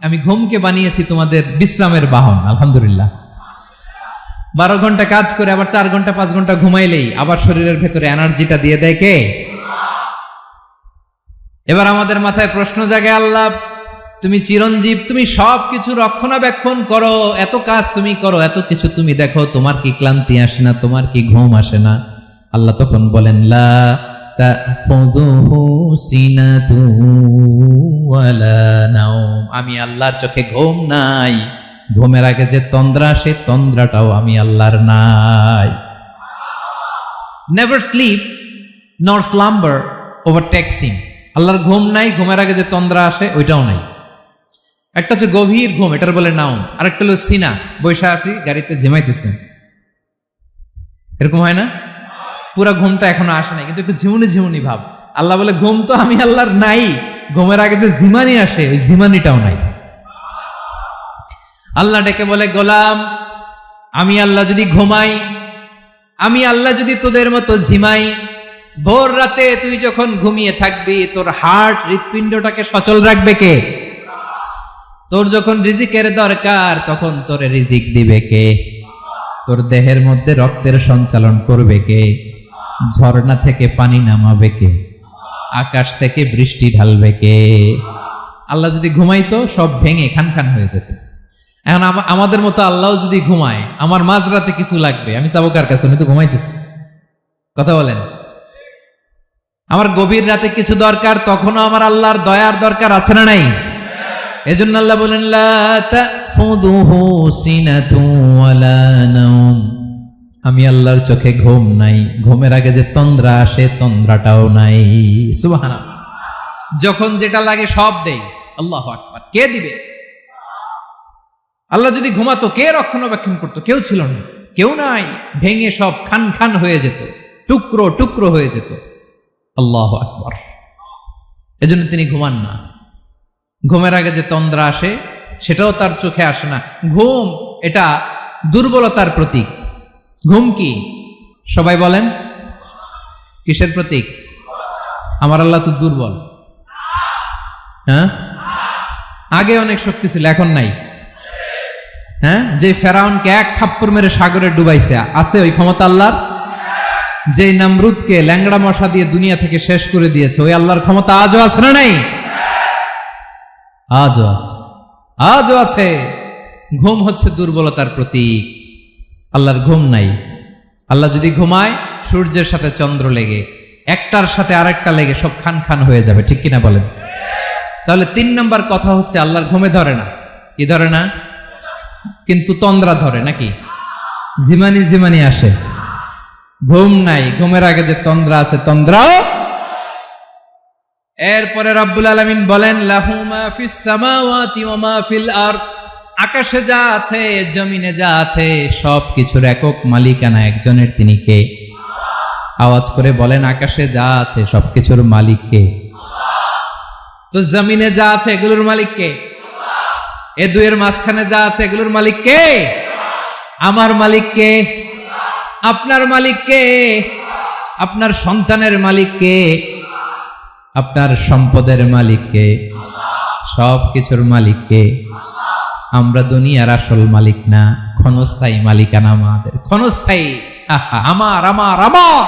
আমি ঘুমকে বানিয়েছি তোমাদের বিশ্রামের বাহন। আলহামদুলিল্লাহ। 12 ঘন্টা কাজ করে আবার 4 ঘন্টা 5 ঘন্টা ঘুমাইলেই আবার শরীরের ভেতরে এনার্জিটা দিয়ে দেয় কে? এবার আমাদের মাথায় প্রশ্ন জাগে, আল্লাহ তুমি চিরঞ্জীব, তুমি সবকিছু রক্ষণাবেক্ষণ করো, এত কাজ তুমি করো, এত কিছু তুমি দেখো, তোমার কি ক্লান্তি আসে না? তোমার কি ঘুম আসে না? আল্লাহ তখন বলেন লা তাখুযুহু সিনাতু ওয়ালা নাওম, আমি আল্লাহর চোখে ঘুম নাই। ঘুমের আগে যে তন্দ্রা, সে তন্দ্রাটাও আমি আল্লাহর নাই। নেভার স্লিপ নর স্লাম্বার ওভারটেকস হিম। আল্লাহর ঘুম নাই, ঘুমের আগে যে তন্দ্রা আসে ওইটাও নাই। একটা হচ্ছে গভীর ঘুম, এটার বলে নাওম। আরেকটা হলো সিনা, বৈশা আছি গাড়িতে ঝিমাইতেছেন, এরকম হয় না? পুরা ঘুমটা এখনো আসে নাই, কিন্তু একটু ঝিমুনি ঝিমুনি ভাব। আল্লাহ বলে ঘুম তো আমি আল্লাহর নাই, ঘুমের আগে যে ঝিমানি আসে ওই ঝিমানিটাও নাই। আল্লাহ ডেকে বলে গোলাম, আমি আল্লাহ যদি ঘুমাই, আমি আল্লাহ যদি তোদের মতো ঝিমাই, ভোর রাতে তুই যখন ঘুমিয়ে থাকবি তোর হার্ট হৃৎপিণ্ডটাকে সচল রাখবে কে? তোর যখন রিজিকের দরকার তখন তোরে রিজিক দিবে কে? তোর দেহের মধ্যে রক্তের সঞ্চালন করবে কে? ঝর্ণা থেকে পানি নামাবে কে? আকাশ থেকে বৃষ্টি ঢালবে কে? আল্লাহ যদি ঘুমাইতো সব ভেঙে খান খান হয়ে যেত। এখন আমাদের মতো আল্লাহ যদি ঘুমায়, আমার মাঝরাতে কিছু লাগবে, আমি যাবো কার কাছে? উনি তো ঘুমাইতেছি। কথা বলেন। আমার গভীর রাতে কিছু দরকার, তখনও আমার আল্লাহর দয়ার দরকার আছে না নাই? এজন্য আল্লাহ বলেন লা তাখুযুহু সিনাতু ওয়ালা নাওম, আমি আল্লাহর চোখে ঘুম নাই, ঘুমের আগে যে তন্দ্রা আসে তন্দ্রাটাও নাই। সুবহানাল্লাহ। যখন যেটা লাগে সব দেই। আল্লাহু আকবার। কে দিবে? আল্লাহ যদি ঘুমাতো কে রক্ষণাবেক্ষণ করতো? কেউ ছিল না, কেউ নাই, ভেঙে সব খান খান হয়ে যেত, টুকরো টুকরো হয়ে যেত। আল্লাহু আকবার। এজন্য তিনি ঘুমান না। ঘুমের আগে যে তন্দ্রা আসে সেটাও তার চোখে আসে না। ঘুম এটা দুর্বলতার প্রতীক। ঘুম কি? সবাই বলেন, কিসের প্রতীক? আমার আল্লাহ তো দুর্বল। হ্যাঁ, আগে অনেক শক্তি ছিল, এখন নাই। হ্যাঁ, যে ফেরাউনকে এক থাপ্পড় মেরে সাগরে ডুবাইছে, আছে ওই ক্ষমতা আল্লাহর? যে নমরুদকে ল্যাংড়া মশা দিয়ে দুনিয়া থেকে শেষ করে দিয়েছে, ওই আল্লাহর ক্ষমতা আজও আছে না নাই? আজও আছে, আজও আছে। ঘুম হচ্ছে দুর্বলতার প্রতীক। আল্লাহর ঘুম নাই। আল্লাহ যদি ঘুমায়, সূর্যের সাথে চন্দ্র লেগে, একটার সাথে আরেকটা লেগে সব খান খান হয়ে যাবে, ঠিক কিনা বলেন? তাহলে 3 নম্বর কথা হচ্ছে আল্লাহর ঘুমে ধরে না। কি ধরে না? কিন্তু তন্দ্রা ধরে নাকি? জিমানি জিমানি আসে। ঘুম নাই, ঘুমের আগে যে তন্দ্রা আছে তন্দ্রাও। এরপরে রব্বুল আলামিন বলেন লাহু মা ফিস সামাওয়াতি ওয়া মা ফিল আরদ, আকাশে যা আছে জমিনে যা আছে সব কিছুর একক মালিকানা একজনের। তিনি কে? আওয়াজ করে বলেন, আকাশে যা আছে সবকিছুর মালিক কে? তো জমিনে যা আছে এগুলোর মালিক কে? এ দুয়ের মাঝখানে যা আছে এগুলোর মালিক কে? আমার মালিক কে? আপনার মালিক কে? আপনার সন্তানের মালিক কে? আপনার সম্পদের মালিক কে? সব কিছুর মালিক কে? আমরা দুনিয়ার আসল মালিক না, ক্ষণস্থায়ী মালিকানা আমাদের। ক্ষণস্থায়ী। আমার আমার আমার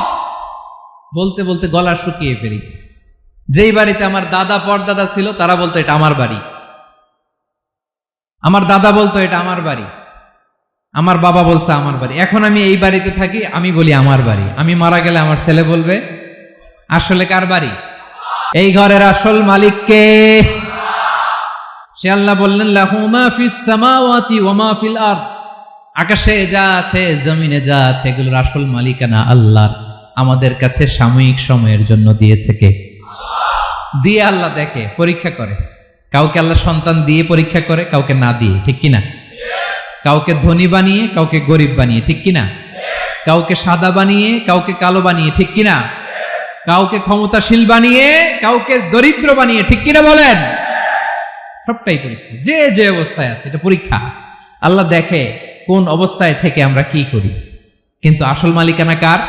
বলতে বলতে গলা শুকিয়ে ফেলি। যেই বাড়িতে আমার দাদা পরদাদা ছিল তারা বলতো এটা আমার বাড়ি, আমার দাদা বলতো এটা আমার বাড়ি, আমার বাবা বলছে আমার বাড়ি। এখন আমি এই বাড়িতে থাকি, আমি বলি আমার বাড়ি। আমি মারা গেলে আমার ছেলে বলবে আসলে কার বাড়ি? এই ঘরের আসল মালিক কে? সে আল্লাহ বললেন লাহু মা ফিস সামাওয়াতি ওয়া মা ফিল আরদ, আকাশে যা আছে জমিনে যা আছে এগুলোর আসল মালিকানা আল্লাহর। আমাদের কাছে সাময়িক সময়ের জন্য দিয়েছে কে? দিয়ে আল্লাহ দেখে, পরীক্ষা করে। কাউকে আল্লাহ সন্তান দিয়ে পরীক্ষা করে, কাউকে না দিয়ে, ঠিক কিনা? কাউকে ধনী বানিয়ে কাউকে গরিব বানিয়ে, ঠিক কিনা? কাউকে সাদা বানিয়ে কাউকে কালো বানিয়ে, ঠিক কিনা? কাউকে ক্ষমতাশীল বানিয়ে কাউকে দরিদ্র বানিয়ে, ঠিক কিনা বলেন? সবটাই পরীক্ষা। যে যে অবস্থায় আছে এটা পরীক্ষা। আল্লাহ দেখে কোন অবস্থায় থেকে আমরা কি করি। কিন্তু আসল মালিকানা কার?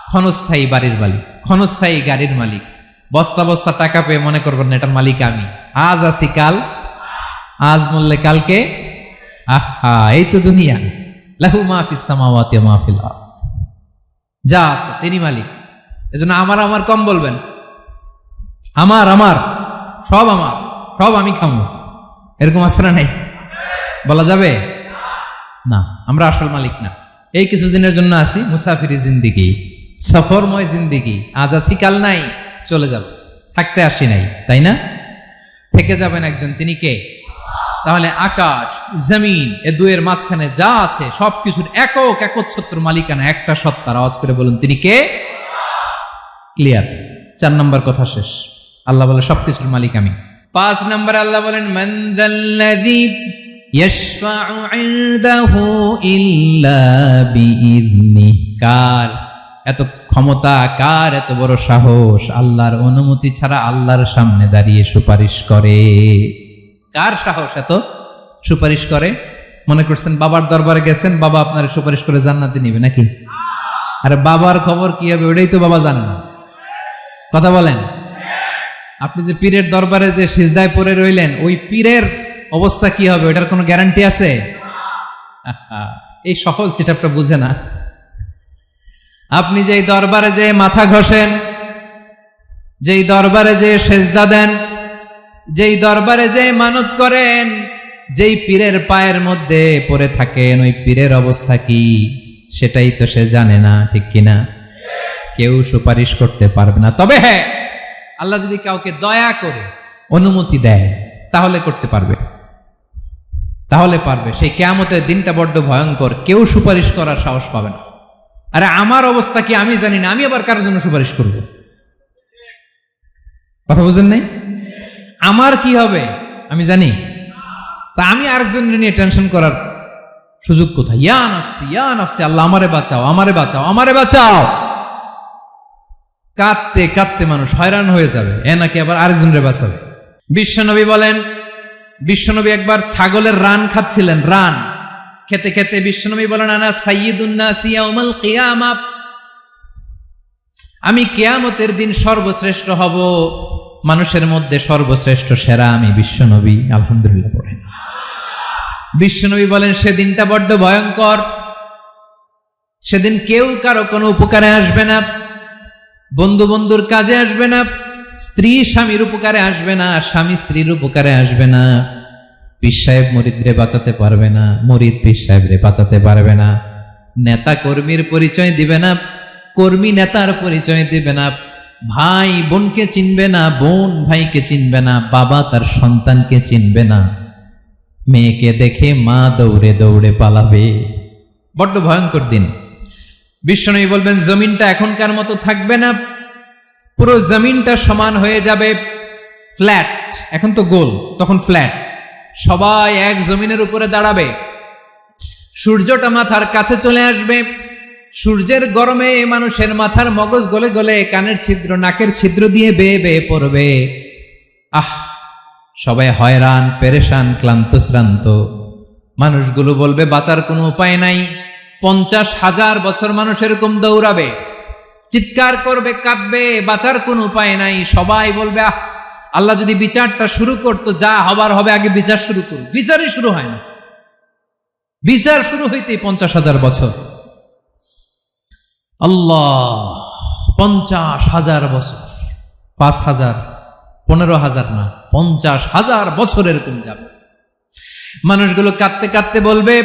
ক্ষণস্থায়ী বাড়ির মালিক, ক্ষণস্থায়ী গাড়ির মালিক, বস্তা বস্তা টাকা পেয়ে মনে করবেন না এটার মালিক আমি, আজ আছি কাল, আজ মরলে কালকে। আহা, এই তো দুনিয়া। লাহু মা ফিস সামাওয়াতি ওয়া মা ফিল আরদ, যা আছে তিনি মালিক। এজন্য আমার আমার কম বলবেন, আমার আমার সব আমার, সব আমি খামো, এরকম আছে না নাই? বলা যাবে না, আমরা আসল মালিক না। এই কিছুদিনের জন্য আছি, মুসাফিরি জিন্দিগি, সফরময় জিন্দিগি, আজ আছি কাল নাই, চলে যাব, থাকতে আসি নাই, তাই না? থেকে যাবেন একজন, তিনি কে? তাহলে আকাশ জমিন এ দুয়ের মাঝখানে যা আছে সবকিছুর একক একচ্ছত্র মালিকানা একটা সত্তার, আওয়াজ করে বলুন তিনি কে? ক্লিয়ার। 4 নম্বর কথা শেষ। আল্লাহ বলে সবকিছুর মালিক আমি। 5 নম্বর আল্লাহ বলেন মান যাল্লাযী ইয়াশফাউ ইনদাহু ইল্লা বিইذনি, কার এত ক্ষমতা, কার এত বড় সাহস আল্লাহর অনুমতি ছাড়া আল্লাহর সামনে দাঁড়িয়ে সুপারিশ করে? কার সাহস এত সুপারিশ করে? মনে করছেন বাবার দরবারে গেছেন, বাবা আপনার সুপারিশ করে জান্নাতে নিবে নাকি? আরে বাবার খবর কি হবে ওটাই তো বাবা জানে না। কথা বলেন। আপনি যে পীরের দরবারে যে সিজদায় পড়ে রইলেন, ওই পীরের অবস্থা কি হবে ওটার কোনো গ্যারান্টি আছে? এই সহজ হিসাবটা বুঝে না। আপনি যেই দরবারে যে মাথা ঘষেন, যেই দরবারে যে সেজদা দেন, যেই দরবারে যে মানত করেন, যেই পীরের পায়ের মধ্যে পড়ে থাকেন, ওই পীরের অবস্থা কি সেটাই তো সে জানে না, ঠিক কিনা? কেউ সুপারিশ করতে পারবে না। তবে হ্যাঁ, আল্লাহ যদি কাউকে দয়া করে অনুমতি দেয় তাহলে করতে পারবে, তাহলে পারবে। সেই কিয়ামতের দিনটা বড্ড ভয়ঙ্কর, কেউ সুপারিশ করার সাহস পাবে না। আরে আমার অবস্থা কি আমি জানি না, আমি আবার কারোর জন্য সুপারিশ করব? কথা বুঝেন নাই? আমার কি হবে আমি জানি, তা আমি আরেকজনের নিয়ে টেনশন করার সুযোগ কোথায়? ইয়া নাফসি ইয়া নাফসি, আল্লাহ আমারে বাঁচাও, আমারে বাঁচাও, আমারে বাঁচাও। কাঁদতে কাঁদতে মানুষ হয়রান হয়ে যাবে, এ নাকি আবার আরেকজনের বাঁচাবে। বিশ্বনবী বলেন, বিশ্বনবী একবার ছাগলের রান খাচ্ছিলেন, রান খেতে খেতে বিশ্বনবী বলেন আনা সাইয়্যিদুন নাসি ইয়াউমাল কিয়ামাহ, আমি কিয়ামতের দিন সর্বশ্রেষ্ঠ হব, মানুষের মধ্যে সর্বশ্রেষ্ঠ সেরা আমি বিশ্বনবী। আলহামদুলিল্লাহ পড়েন। বিশ্বনবী বলেন সেদিনটা বড্ড ভয়ঙ্কর, সেদিন কেউ কারো কোনো উপকারে আসবে না, বন্ধু বন্ধুর কাজে আসবে না, স্ত্রী স্বামীর উপকারে আসবে না, স্বামী স্ত্রীর উপকারে আসবে না, পীর সাহেব মুরিদরে বাঁচাতে পারবে না, মুরিদ পীর সাহেবরে বাঁচাতে পারবে না, নেতা কর্মীর পরিচয় দিবে না, কর্মী নেতার পরিচয় দিবে না, ভাই বোনকে চিনবে না, বোন ভাইকে চিনবে না, বাবা তার সন্তানকে চিনবে না, মেয়েকে দেখে মা দৌড়ে দৌড়ে পালাবে। বড্ড ভয়ঙ্কর দিন। বিশ্বনবী বলবেন জমিনটা এখনকার মতো থাকবে না, পুরো জমিনটা সমান হয়ে যাবে, ফ্ল্যাট। এখন তো গোল, তখন ফ্ল্যাট। সবাই এক জমিনের উপরে দাঁড়াবে, সূর্যটা মাথার কাছে চলে আসবে, সূর্যের গরমে মানুষের মাথার মগজ গলে গলে কানের ছিদ্র নাকের ছিদ্র দিয়ে বেয়ে বেয়ে পড়বে। আহ, সবাই হয়রান, পেরেশান, ক্লান্ত শ্রান্ত। মানুষগুলো বলবে বাঁচার কোনো উপায় নাই। 50,000 বছর মানুষ এরকম দৌড়াবে, চিৎকার করবে, কাঁদবে, বাঁচার কোনো উপায় নাই। সবাই বলবে আহ, আল্লাহ যদি বিচারটা শুরু করতো, যা হবার হবে, আগে বিচার শুরু করুক। বিচারই শুরু হয় না, বিচার শুরু হইতেই 50,000 বছর। আল্লাহ, 50,000 বছর, 5,000, 15,000 না, 50,000 বছর এরকম যাবে। মানুষগুলো কাঁদতে কাঁদতে বলবে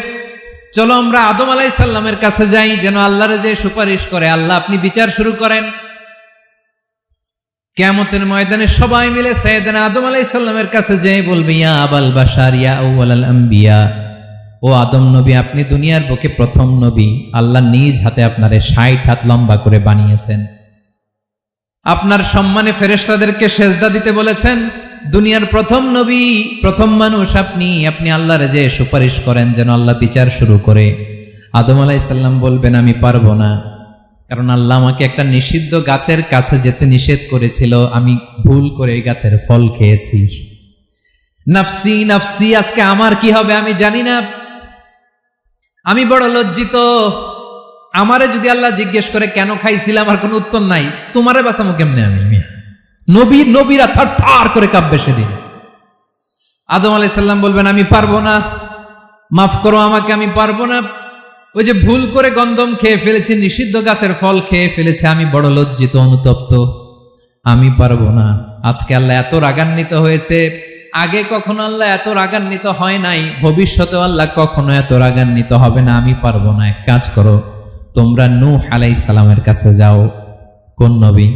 চলো আমরা আদম আলাইহিস সালামের কাছে যাই, যেন আল্লাহরে যে সুপারিশ করে, আল্লাহ আপনি বিচার শুরু করেন। কিয়ামতের ময়দানে সবাই মিলে সাইয়েদনা আদম আলাইহিস সালামের কাছে যেয়ে বলবে ইয়া আবাল বাশার ইয়া আউয়ালাল আম্বিয়া, ও আদম নবী, আপনি দুনিয়ার বুকে প্রথম নবী, আল্লাহ নিজ হাতে আপনারে 60 হাত লম্বা করে বানিয়েছেন, আপনার সম্মানে ফেরেশতাদেরকে সেজদা দিতে বলেছেন, দুনিয়ার প্রথম নবী, প্রথম মানুষ আপনি, আপনি আল্লাহরে যে সুপারিশ করেন যেন আল্লাহ বিচার শুরু করে। আদম আলাইহিস সালাম বলবেন আমি পারবো না, কারণ আল্লাহ আমাকে একটা নিষিদ্ধ গাছের কাছে যেতে নিষেধ করেছিল, আমি ভুল করে এই গাছের ফল খেয়েছি। নাফসি নাফসি, আজকে আমার কি হবে আমি জানি না, আমি বড় লজ্জিত, আমারে যদি আল্লাহ জিজ্ঞেস করে কেন খাইছিলাম, আর কোনো উত্তর নাই, তোমারে বাঁচামো কেমনে আমি? নবীরা থার করে কাঁপবে সেদিন। আদম আলাইহিস সালাম বলবেন আমি পারবো না, মাফ করো আমাকে, আমি পারবো না। ওই যে ভুল করে গন্ধম খেয়ে ফেলেছি, নিষিদ্ধ গাছের ফল খেয়ে ফেলেছে, আমি বড় লজ্জিত, অনুতপ্ত, আমি পারবো না। আজকে আল্লাহ এত রাগান্বিত হয়েছে, আগে কখনো আল্লাহ এত রাগান্বিত হয় নাই, ভবিষ্যতেও আল্লাহ কখনো এত রাগান্বিত হবে না। আমি পারবো না। এক কাজ করো, তোমরা নূহ আলাইহিস সালামের কাছে যাও। কোন নবী?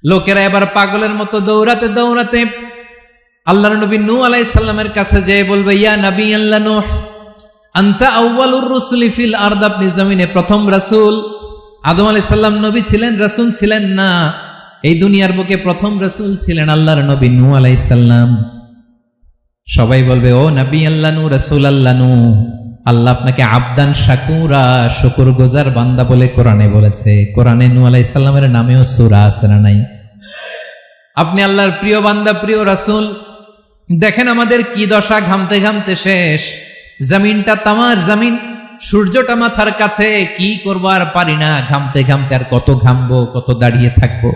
লোকেরা এবার পাগলের মতো দৌড়াতে দৌড়াতে আল্লাহর নবী নূহ আলাইহিস সালামের কাছে যেয়ে বলবে, ইয়া নবী আল্লাহ নূহ, আনতা আউয়ালুর রুসুলি ফিল আরদ, আপনি জমিনে প্রথম রাসূল। আদম আলাইহিস সালাম নবী ছিলেন, রাসূল ছিলেন না। এই দুনিয়ার বুকে প্রথম রাসূল ছিলেন আল্লাহর নবী নূহ আলাইহিস সালাম। সবাই বলবে, ও নবী আল্লাহ নূহ, রাসূল আল্লাহ নূহ, আল্লাহ আপনাকে আবদান শাকুরা, শুকরগুজার বান্দা বলে কোরআনে বলেছে। কোরআনে নূহ আলাইহিস সালামের নামেও সূরা আছে না নাই? আপনি আল্লাহর প্রিয় বান্দা, প্রিয় রাসূল। দেখেন আমাদের কি দশা, ঘামতে ঘামতে শেষ। জমিনটা তামার জমিন, সূর্যটা মাথার কাছে, কি করবো আর পারি না, ঘামতে ঘামতে আর কত ঘামবো, কত দাঁড়িয়ে থাকবো।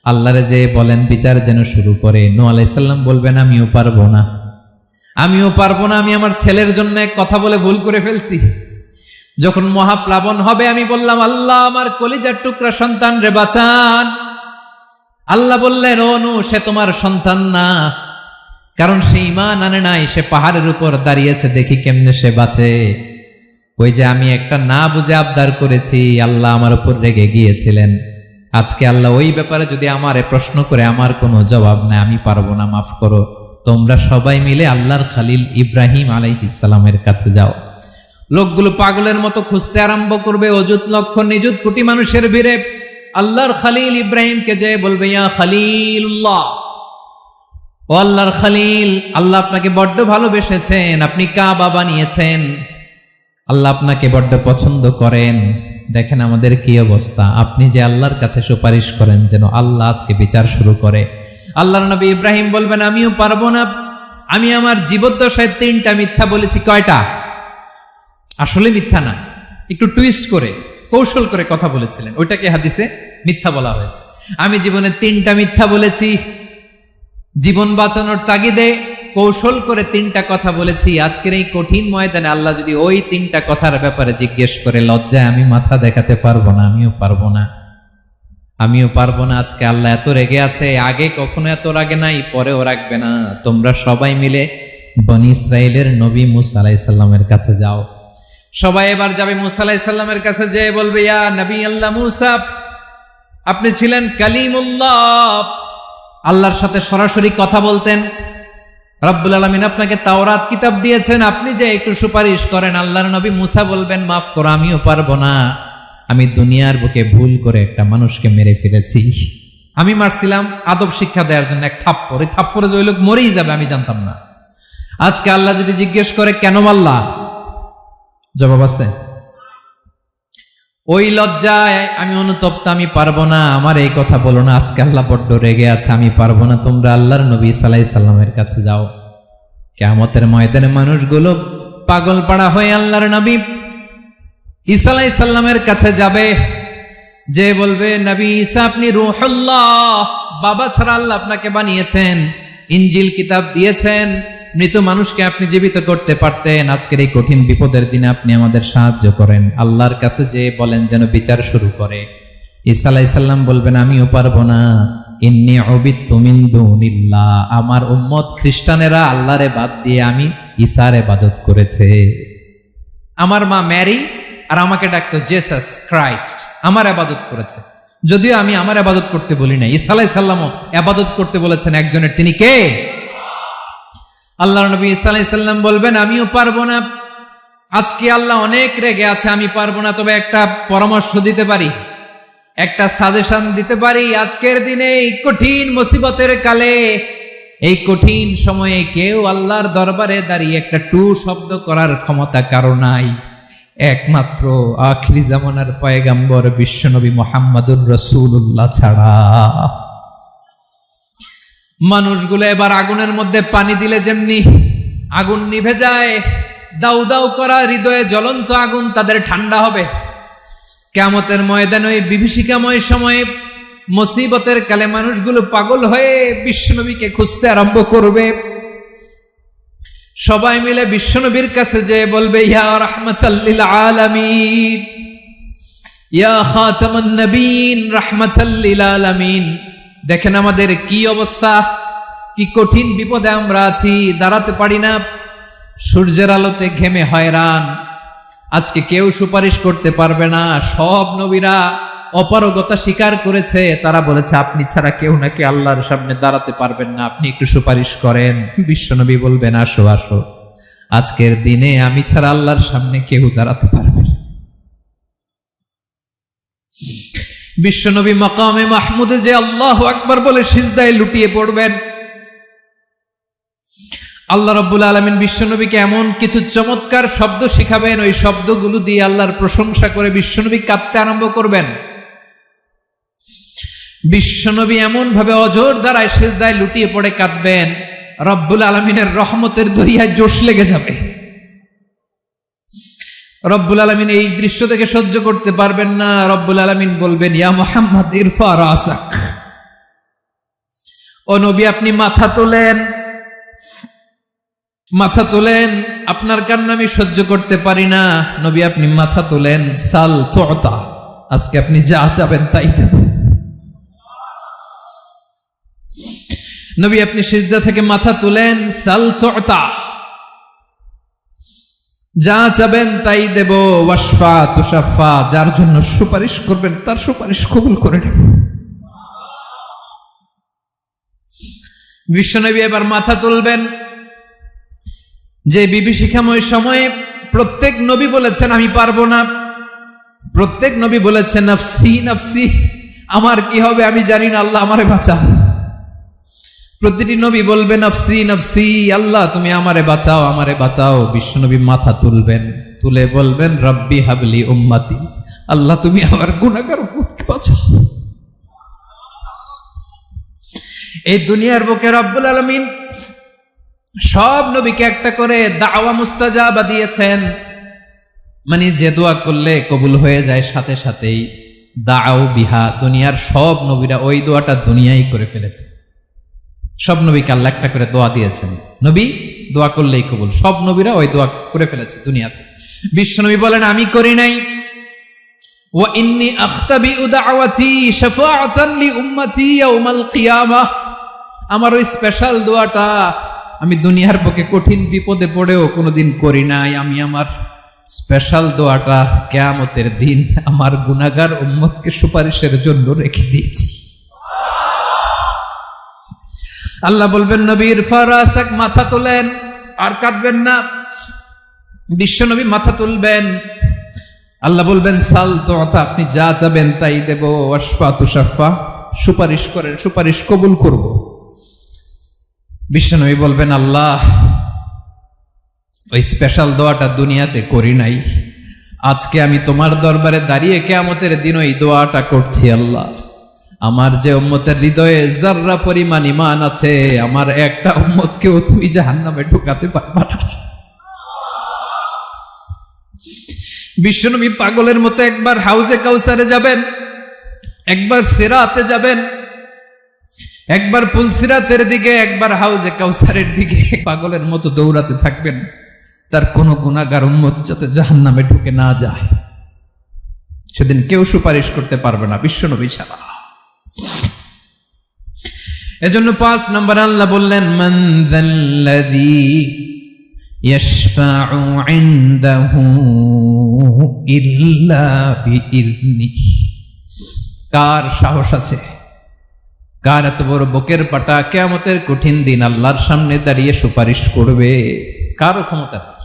আল্লাহরে যে বলেন বিচার যেন শুরু করে। নূহ আলাইহিস সালাম বলবেন আমিও পারবো না, আমিও পারবো না। আমি আমার ছেলের জন্য এক কথা বলে ভুল করে ফেলছি। যখন মহাপ্লাবন হবে আমি বললাম, আল্লাহ আমার কলিজার টুকরা সন্তান রে বাঁচান। আল্লাহ বললেন, ও নূহ, সে তোমার সন্তান না, কারণ সে ঈমান আনে নাই, সে পাহাড়ের উপর দাঁড়িয়েছে, দেখি কেমনে সে বাঁচে। ওই যে আমি একটা না বুঝে আবদার করেছি, আল্লাহ আমার উপর রেগে গিয়েছিলেন। আজকে আল্লাহ ওই ব্যাপারে যদি আমারে প্রশ্ন করে, আমার কোনো জবাব নাই, আমি পারবো না, মাফ করো। তোমরা সবাই মিলে আল্লাহর খালিল ইব্রাহিম আলাইহিস সালামের কাছে যাও। লোকগুলো পাগলের মতো খুঁজতে আরম্ভ করবে, অযুত লক্ষ নিযুত কোটি মানুষের ভিড়ে আল্লাহর খালিল ইব্রাহিমকে যে বলবে, ইয়া খালিলুল্লাহ, ও আল্লাহর খালিল, আল্লাহ আপনাকে বড্ড ভালোবেসেছেন, আপনি কাবা বানিয়েছেন, আল্লাহ আপনাকে বড্ড পছন্দ করেন। দেখেন আমাদের কি অবস্থা। আপনি যে আল্লাহর কাছে সুপারিশ করেন যেন আল্লাহ আজকে বিচার শুরু করে। আল্লাহর নবী ইব্রাহিম বলবেন, আমিও পারবো না। আমি আমার জীবদ্দশায় 3টা মিথ্যা বলেছি। কয়টা? আসলে মিথ্যা না, একটু টুইস্ট করে, কৌশল করে কথা বলেছিলেন, ওইটাকে হাদিসে মিথ্যা বলা হয়েছে। আমি জীবনে 3টা মিথ্যা বলেছি, জীবন বাঁচানোর তাগিদে কৌশল করে 3টা কথা বলেছি। আজকের এই কঠিন ময়দানে আল্লাহ যদি ওই 3টা কথার ব্যাপারে জিজ্ঞেস করে, লজ্জায় আমি মাথা দেখাতে পারবো না, আমিও পারবো না, আমিও পারবো না। আজকে আল্লাহ এত রেগে আছে, আগে কখনো এত রাগে নাই, পরেও রাখবে না। তোমরা সবাই মিলে বনি ইসরাইলের নবী মূসা আলাইহিস সালামের কাছে যাও। সবাই এবার যাবে মূসা আলাইহিস সালামের কাছে, যে বলবে, ইয়া নবী আল্লাহ মূসা, আপনি ছিলেন কালিমুল্লাহ, আল্লাহর সাথে সরাসরি কথা বলতেন। রব্বুল আলামিন আপনাকে তাওরাত কিতাব দিয়েছেন, আপনি যে একটু সুপারিশ করেন। আল্লাহর নবী মূসা বলবেন, মাফ করো, আমিও পারবো না। আমি দুনিয়ার বুকে ভুল করে একটা মানুষকে মেরে ফেলেছি। আমি মারছিলাম আদব শিক্ষা দেওয়ার জন্য এক থাপ্পড়, এই থাপ্পড়ে যে ওই লোক মরেই যাবে আমি জানতাম না। আজকে আল্লাহ যদি জিজ্ঞেস করে কেন মারলা, জবাব আছে? ওই লজ্জায় আমি অনুতপ্ত, আমি পারবো না, আমার এই কথা বলো না। আজকে আল্লাহ বড্ড রেগে আছে, আমি পারবো না। তোমরা আল্লাহর নবী ঈসা আলাইহিস সালামের কাছে যাও। কিয়ামতের ময়দানে মানুষগুলো পাগল পাড়া হয়ে আল্লাহর নবী ঈসা আলাইহিস সালামের কাছে যাবে, যে বলবে, নবী ঈসা আপনি রূহুল্লাহ, বাবা ছাড়া আল্লাহ আপনাকে বানিয়েছেন, ইনজিল কিতাব দিয়েছেন, মৃত মানুষকে আপনি জীবিত করতে পারতেন। আজকের এই কঠিন বিপদের দিনে আপনি আমাদের সাহায্য করেন। আল্লাহর কাছে যে বলেন যেন বিচার শুরু করে। ঈসা আলাইহিস সালাম বলবেন, আমিও পারবো না। ইন্নী উবিদতু মিন দুনিল্লাহ, আমার উম্মত খ্রিস্টানেরা আল্লাহরে বাদ দিয়ে আমি ঈসার ইবাদত করেছে। আমার মা ম্যারি আর আমাকে ডাকতো জেসাস ক্রাইস্ট, আমার ইবাদত করেছে। যদিও আমি আমার ইবাদত করতে বলি না, ঈসা আলাইহিস সালামও ইবাদত করতে বলেছেন একজনের, তিনি কে? আল্লাহর নবী ঈসা আলাইহিস সালাম বলবেন, আমিও পারবো না। আজকে আল্লাহ অনেক রেগে আছে, আমি পারবো না। তবে একটা পরামর্শ দিতে পারি, একটা সাজেশন দিতে পারি। আজকের দিনে এই কঠিন মুসিবতের কালে, এই কঠিন সময়ে কেউ আল্লাহর দরবারে দাঁড়িয়ে একটা টু শব্দ করার ক্ষমতা কারো নাই, একমাত্র আখিরি জামানার পয়গাম্বর বিশ্বনবী মুহাম্মদুর রাসূলুল্লাহ ছাড়া। মানুষগুলো এবার আগুনের মধ্যে পানি দিলে যেমনি আগুন নিভে যায়, দাউ দাউ করা হৃদয়ে জ্বলন্ত আগুন তাদের ঠান্ডা হবে, কিয়ামতের ময়দানে ওই বিভীষিকাময় সময়ে মুসিবতের কালে মানুষগুলো পাগল হয়ে বিশ্বনবীকে খুঁজতে আরম্ভ করবে। সবাই মিলে বিশ্বনবীর কাছে যেয়ে বলবে, ইয়া রাহমাতাল লিল আলামিন, ইয়া খাতামান নবীন, রাহমাতাল লিল আলামিন, দেখেন আমাদের কি অবস্থা, কি কঠিন বিপদে আমরা আছি, দাঁড়াতে পারি না, সূর্যের আলোতে ঘেমে হয়রান, আজকে কেউ সুপারিশ করতে পারবে না। সব নবীরা অপারগতা স্বীকার করেছে, তারা বলেছে আপনি ছাড়া কেউ নাকি আল্লাহর সামনে দাঁড়াতে পারবেন না, আপনি একটু সুপারিশ করেন। বিশ্বনবী বলবেন, আসো আসো, আজকের দিনে আমি ছাড়া আল্লাহর সামনে কেউ দাঁড়াতে পারবে না। বিশ্বনবী মাকামে মাহমুদে যে আল্লাহু আকবার বলে সিজদায় লুটিয়ে পড়বেন। আল্লাহ রাব্বুল আলামিন বিশ্বনবীকে এমন কিছু চমৎকার শব্দ শিখাবেন, ওই শব্দগুলো দিয়ে আল্লাহর প্রশংসা করে বিশ্বনবী কাঁদতে আরম্ভ করবেন। বিশ্বনবী এমন ভাবে অজর দ্বারায় সিজদায় লুটিয়ে পড়ে কাঁদবেন, রব্বুল আলামিনের রহমতের দরিয়ায় জোশ লেগে যাবে। রব্বুল আলামিন এই দৃশ্য থেকে সহ্য করতে পারবেন না। রব্বুল আলামিন বলবেন, ইয়া মুহাম্মদ ইরফা রাসাক, ও নবী আপনি মাথা তোলেন, মাথা তোলেন, আপনার কান্না আমি সহ্য করতে পারি না। নবী আপনি মাথা তোলেন, সাল তুতা, আজকে আপনি যা চাবেন তাই দেব। নবী আপনি সিজদা থেকে মাথা তুলেন, সাল তুতা, যা চাবেন তাই দেব। ওয়াশফা তুশাফা, যার জন্য সুপারিশ করবেন তার সুপারিশ কবুল করে নেব। বিশ্বনবী এবার মাথা তুলবেন। যে বিভীষিকাময় সময়ে প্রত্যেক নবী বলেছেন আমি পারবো না, প্রত্যেক নবী বলেছেন নফসি নফসি, আমার কি হবে আমি জানি না, আল্লাহ আমারে বাঁচাও। প্রতিটি নবী বলবে নফসি নফসি, আল্লাহ তুমি আমারে বাঁচাও, আমারে বাঁচাও। বিশ্বনবী মাথা তুলবেন, তুলে বলবেন রব্বি হাবলি উম্মতি, আল্লাহ তুমি আমার গুনাহগার উম্মতকে বাঁচাও। এই দুনিয়ার বুকে রব্বুল আলামিন সব নবীকে একটা করে দাওয়া মুস্তাজাবা দিয়েছেন, মানে যে দোয়া করলে কবুল হয়ে যায় সাথে সাথেই। দাও বিহা, দুনিয়ার সব নবীরা ওই দোয়াটা দুনিয়ায় করে ফেলেছে। সব নবীকে আল্লাহ একটা করে দোয়া দিয়েছেন, নবী দোয়া করলেই কবুল, সব নবীরা ওই দোয়া করে ফেলেছে দুনিয়াতে। বিশ্বনবী বলেন আমি করি নাই। ওয়া ইন্নী আখতাবিউ দাওয়াতি শাফাআতান লি উম্মতি ইয়াউমাল কিয়ামাহ, আমার ওই স্পেশাল দোয়াটা আমি দুনিয়ার বুকে কঠিন বিপদে পড়েও কোনোদিন করি নাই। আমি আমার স্পেশাল দোয়াটা কিয়ামতের দিন আমার গুনাহগার উম্মতকে সুপারিশের জন্য রেখে দিয়েছি। আল্লাহ বলবেন নবীর ফারাসাক, মাথা তোলেন, আর কাঁদবেন না। বিশ্বনবী মাথা তুলবেন, আল্লাহ বলবেন সাল তুতা, আপনি যা চাবেন তাই দেব। ওয়াশফা তুশাফা, সুপারিশ করেন, সুপারিশ কবুল করব। বিশ্বনবী বলবেন আল্লাহ ওই স্পেশাল দোয়াটা দুনিয়াতে করি নাই, আজকে আমি তোমার দরবারে দাঁড়িয়ে কিয়ামতের দিন ওই দোয়াটা করছি। আল্লাহ আমার যে উম্মতের হৃদয়ে যাররা পরিমাণ ঈমান আছে, আমার একটা উম্মতকেও তুই জাহান্নামে ঢুকাতে পারবা না। বিশ্বনবী পাগলের মতো একবার হাউজে কাউসারে যাবেন, একবার সিরাতে যাবেন, একবার পুলসিরাতের দিকে, একবার হাউজে কাউসারের দিকে, পাগলের মতো দৌড়াতে থাকবেন, তার কোনো গুনাহগার উম্মত যাতে জাহান্নামে ঢুকে না যায়। সেদিন কেউ সুপারিশ করতে পারবে না বিশ্বনবী ছাড়া। এজন্য 5 নম্বর আল্লাহ বললেন মান যাল্লাযী ইয়াশফাউ ইনদাহু ইল্লা বিইযনিহি, কার সাহস আছে, কার এত বড় বুকের পাটা কিয়ামতের কঠিন দিন আল্লাহর সামনে দাঁড়িয়ে সুপারিশ করবে? কারো ক্ষমতা নাই,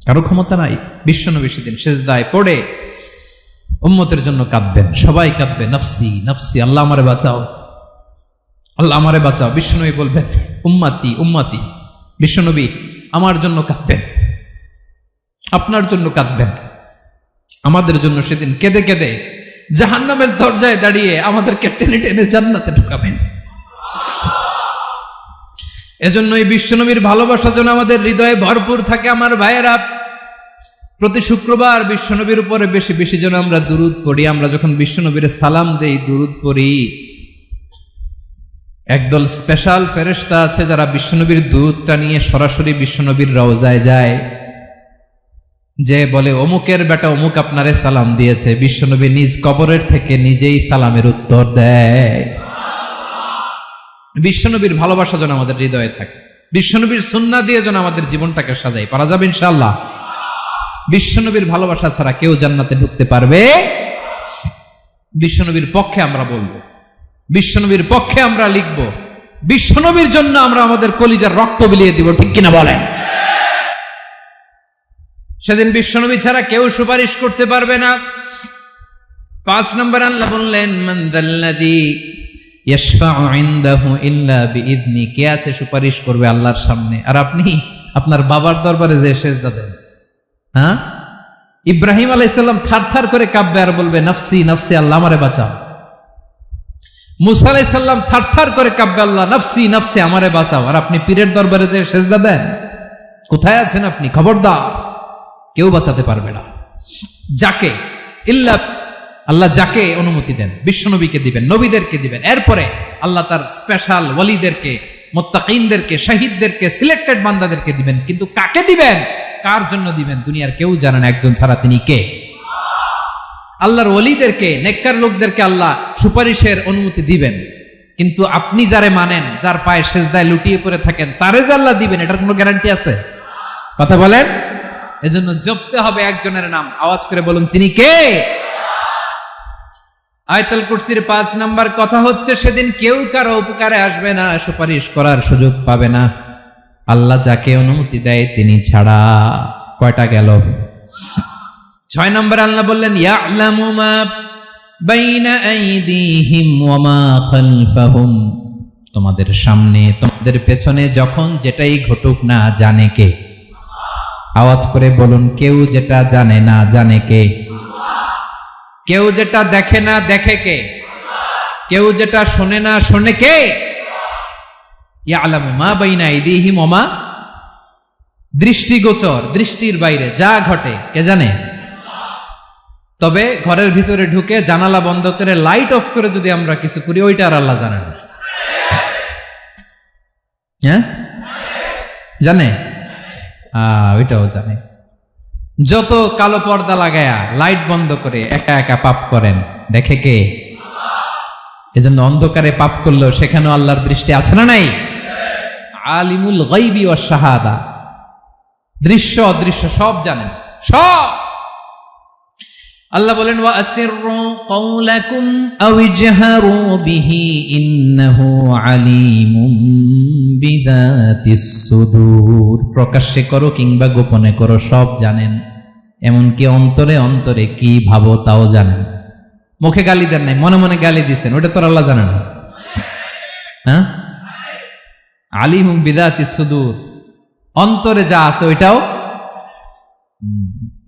কারো ক্ষমতা নাই। বিশ্বনবী সেদিন সিজদায় পড়ে উম্মতের জন্য কাঁদবেন, সবাই কাঁদবে নফসি নফসি, আল্লাহ আমারে বাঁচাও, আল্লাহ আমারে বাঁচাও। বিশ্বনবী বলবেন উম্মতি উম্মতি, বিশ্বনবী আমার জন্য কাঁদবেন, আপনার জন্য কাঁদবেন, আমাদের জন্য সেদিন কেঁদে কেঁদে জাহান্নামের দরজায় দাঁড়িয়ে আমাদেরকে টেনে টেনে জান্নাতে ঢুকাবেন। এজন্য এই বিশ্বনবীর ভালোবাসা যেন আমাদের হৃদয়ে ভরপুর থাকে। আমার ভাইয়েরা, প্রতি শুক্রবার বিশ্বনবীর উপরে বেশি বেশি যেন আমরা দুরূদ পড়ি। আমরা যখন বিশ্বনবীর সালাম দেই, দুরূদ পড়ি, একদল স্পেশাল ফেরেশতা আছে যারা বিশ্বনবীর দুরূদটা নিয়ে সরাসরি বিশ্বনবীর রওজায় যায়, যে বলে অমুকের বেটা অমুক আপনারে সালাম দিয়েছে। বিশ্বনবী নিজ কবরের থেকে নিজেই সালামের উত্তর দেয়। বিশ্বনবীর ভালোবাসা যেন আমাদের হৃদয়ে থাকে, বিশ্বনবীর সুন্নাহ দিয়ে যেন আমাদের জীবনটাকে সাজাই। পারা যাবে ইনশাআল্লাহ। বিশ্বনবীর ভালোবাসা ছাড়া কেউ জান্নাতে ঢুকতে পারবে? বিশ্বনবীর পক্ষে আমরা বলবো, বিশ্বনবীর পক্ষে আমরা লিখব, বিশ্বনবীর জন্য আমরা আমাদের কলিজার রক্ত বিলিয়ে দিব, ঠিক কিনা বলেন? সেদিন বিশ্বনবী ছাড়া কেউ সুপারিশ করতে পারবে না। 5 নম্বর আল্লাহ বললেন, মান যাল্লাযী ইয়াশফাউ ইনদাহু ইল্লা বিইذনি। কে আছে সুপারিশ করবে আল্লাহর সামনে আর আপনি আপনার বাবার দরবারে যে সেজদা দেন? হ্যাঁ, ইব্রাহিম আলাইহিস সালাম থারথার করে কাঁপবে আর বলবে নাফসি নাফসি, আল্লাহ আমারে বাঁচাও। মুসা আলাইহিস সালাম থারথার করে কাঁপবে, আল্লাহ নাফসি নাফসি, আমারে বাঁচাও। আর আপনি পীরের দরবারে যে সেজদা দেন? কোথায় আছেন আপনি? খবরদার, কেউ বাঁচাতে পারবে না। যাকে ইল্লা আল্লাহ যাকে অনুমতি দেন, বিশ্বনবীকে দিবেন, নবীদেরকে দিবেন। এরপরে আল্লাহ তার স্পেশাল ওয়ালিদেরকে, মুত্তাকিনদেরকে, শহীদদেরকে, সিলেক্টেড বান্দাদেরকে দিবেন। কিন্তু কাকে দিবেন, কার জন্য দিবেন, দুনিয়ার কেউ জানে না একজন ছাড়া। তিনি কে? আল্লাহর ওয়ালিদেরকে, নেককার লোকদেরকে আল্লাহ সুপারিশের অনুমতি দিবেন। কিন্তু আপনি যারে মানেন, যার পায়ে সেজদায় লুটিয়ে পড়ে থাকেন, তারে যে আল্লাহ দিবেন, এটার কোনো গ্যারান্টি আছে? কথা বলেন। এজন্য জপতে হবে একজনের নাম, আওয়াজ করে বলুন, তিনি কে? আয়াতুল কুরসির 5 নাম্বার কথা হচ্ছে, সেদিন কেউ কারো উপকারে আসবে না, সুপারিশ করার সুযোগ পাবে না, আল্লাহ যাকে অনুমতি দেয় তিনি ছাড়া। কয়টা গেল? 6 নম্বর আল্লাহ বললেন, ইয়ালামু মা বাইনা আইদিহিম ওয়া মা খালফাহুম। তোমাদের সামনে, তোমাদের পেছনে যখন যেটাই ঘটুক না, জানে কে? আওয়াজ করে বলুন, কেউ যেটা জানে না, জানে কে? কেউ যেটা দেখে না, দেখে কে? কেউ যেটা শোনে না, শোনে কে? ইয়ালামু মা বাইনা আইদিহিম ওয়া মা, দৃষ্টিগোচর, দৃষ্টির বাইরে যা ঘটে কে জানে? তবে ঘরের ভিতরে ঢুকে জানালা বন্ধ করে লাইট অফ করে যদি আমরা কিছু করি, ওইটা আর আল্লাহ জানে না। হ্যাঁ, জানে? ওইটাও জানে। যত কালো পর্দা লাগায়া লাইট বন্ধ করে একা একা পাপ করেন, দেখে কে? এজন্য অন্ধকারে পাপ করলেও সেখানেও আল্লাহর দৃষ্টি আছে না নাই? আলিমুল গায়বি ওয়াশ শাহাদা, দৃশ্য অদৃশ্য সব জানেন, সব। আল্লাহ বলেন, ওয়া আসিররু কাওলাকুম আও ইজহারু বিহি ইন্নাহু আলিমুম বিযাতিস সুদূর। প্রকাশ্যে করো কিংবা গোপনে করো, সব জানেন। এমনকি অন্তরে অন্তরে কি ভাবো তাও জানেন। মুখে গালি দেন নাই, মনে মনে গালি দিছেন, ওটা তো আল্লাহ জানে না? হ্যাঁ, আলিমুম বিযাতিস সুদূর, অন্তরে যা আছে ওইটাও।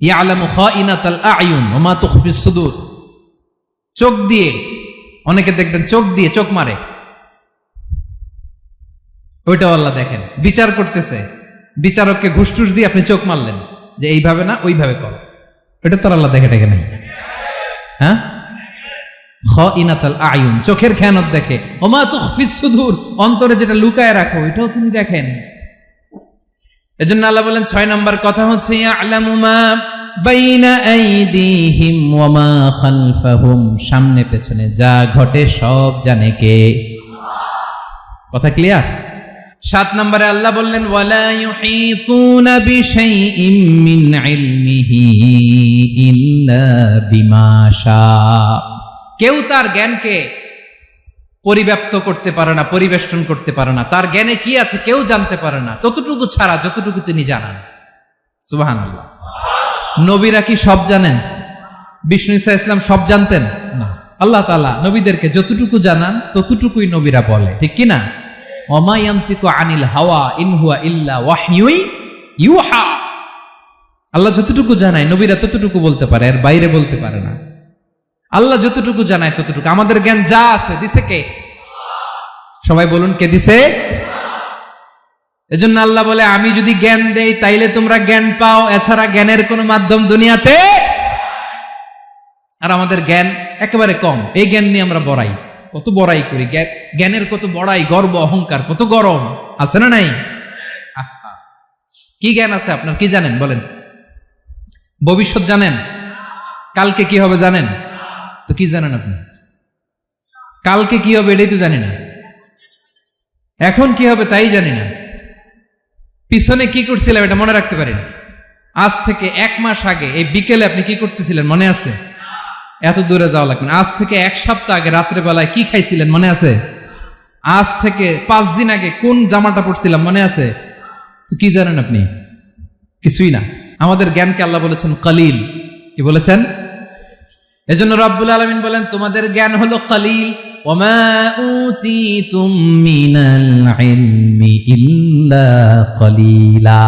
ইয়ালামু খাইনাতাল আ'য়ুন ওয়া মা তুখফিস সুদূর। চোখ দিয়ে, অনেকে দেখবেন চোখ দিয়ে চোখ মারে, ওইটাও আল্লাহ দেখেন। বিচার করতেছে, বিচারককে ঘুষ টুস দিয়ে আপনি চোখ মারলেন যে এইভাবে না ওইভাবে করো, এটা তো আল্লাহ দেখে দেখে নাই? হ্যাঁ, খাইনাতাল আ'য়ুন, চোখের খেয়ানত দেখে। ওয়া মা তুখফিস সুদূর, অন্তরে যেটা লুকায় রাখো ওইটাও তিনি দেখেন। এজন্য আল্লাহ বলেন, 6 নম্বর কথা হচ্ছে, ইয়ালামু মা বাইনা আইদিহিম ওয়া মা খালফাহুম, সামনে পেছনে যা ঘটে সব জানে কে? কথা ক্লিয়ার? 7 নম্বরে আল্লাহ বললেন, ওয়ালা ইউহিতুনা বিশাইইম মিন ইলমিহি ইল্লা বিমা শা। কেউ তার জ্ঞানকে পরিব্যাপ্ত করতে পারে না, পরিবেষ্টন করতে পারে না। তার জ্ঞানে কি আছে কেউ জানতে পারে না, ততটুকু ছাড়া যতটুকু তিনি জানান। সুবহানাল্লাহ। নবীরা কি সব জানেন? বিষ্ণু ঈসা ইসলাম সব জানতেন না। আল্লাহ তাআলা নবীদেরকে যতটুকু জানান ততটুকুই নবীরা বলে, ঠিক কি না? ওয়া মা ইয়ানতিকু আনিল হাওয়া ইন হুয়া ইল্লা ওয়াহয়ুন ইউহা। আল্লাহ যতটুকু জানায় নবীরা ততটুকু বলতে পারে, এর বাইরে বলতে পারে না। আল্লাহ যতটুকু জানায় ততটুকু। আমাদের জ্ঞান যা আছে দিছে কে? সবাই বলুন, কে দিছে? এজন্য আল্লাহ বলে আমি যদি জ্ঞান দেই তাইলে তোমরা জ্ঞান পাও, এছাড়া জ্ঞানের কোনো মাধ্যম দুনিয়াতে। আর আমাদের জ্ঞান একেবারে কম, এই জ্ঞান নিয়ে আমরা বড়াই, কত বড়াই করি, জ্ঞানের কত বড়াই, গর্ব অহংকার, কত গরম আছে না নাই? কি জ্ঞান আছে আপনার? কি জানেন বলেন? ভবিষ্যৎ জানেন? কালকে কি হবে জানেন? তো কি জানেন আপনি? কালকে কি হবে এটাই তো জানি না, এখন কি হবে তাই জানি না, পিছনে কি করছিলাম এটা মনে রাখতে পারি না। আজ থেকে 1 মাস আগে এই বিকেলে আপনি কি করতেছিলেন মনে আছে? এত দূরে যাওয়া লাগবে না। আজ থেকে 1 সপ্তাহ আগে রাত্রে বেলায় কি খাইছিলেন মনে আছে? আজ থেকে 5 দিন আগে কোন জামাটা পড়ছিলাম মনে আছে? তো কি জানেন আপনি? কিছুই না। আমাদের জ্ঞানকে আল্লাহ বলেছেন কলিল। কি বলেছেন? এজন্য রব্বুল আলামিন বলেন তোমাদের জ্ঞান হলো কলিল। ওমা উতিতুম মিনাল ইলমি ইল্লা কলিলা।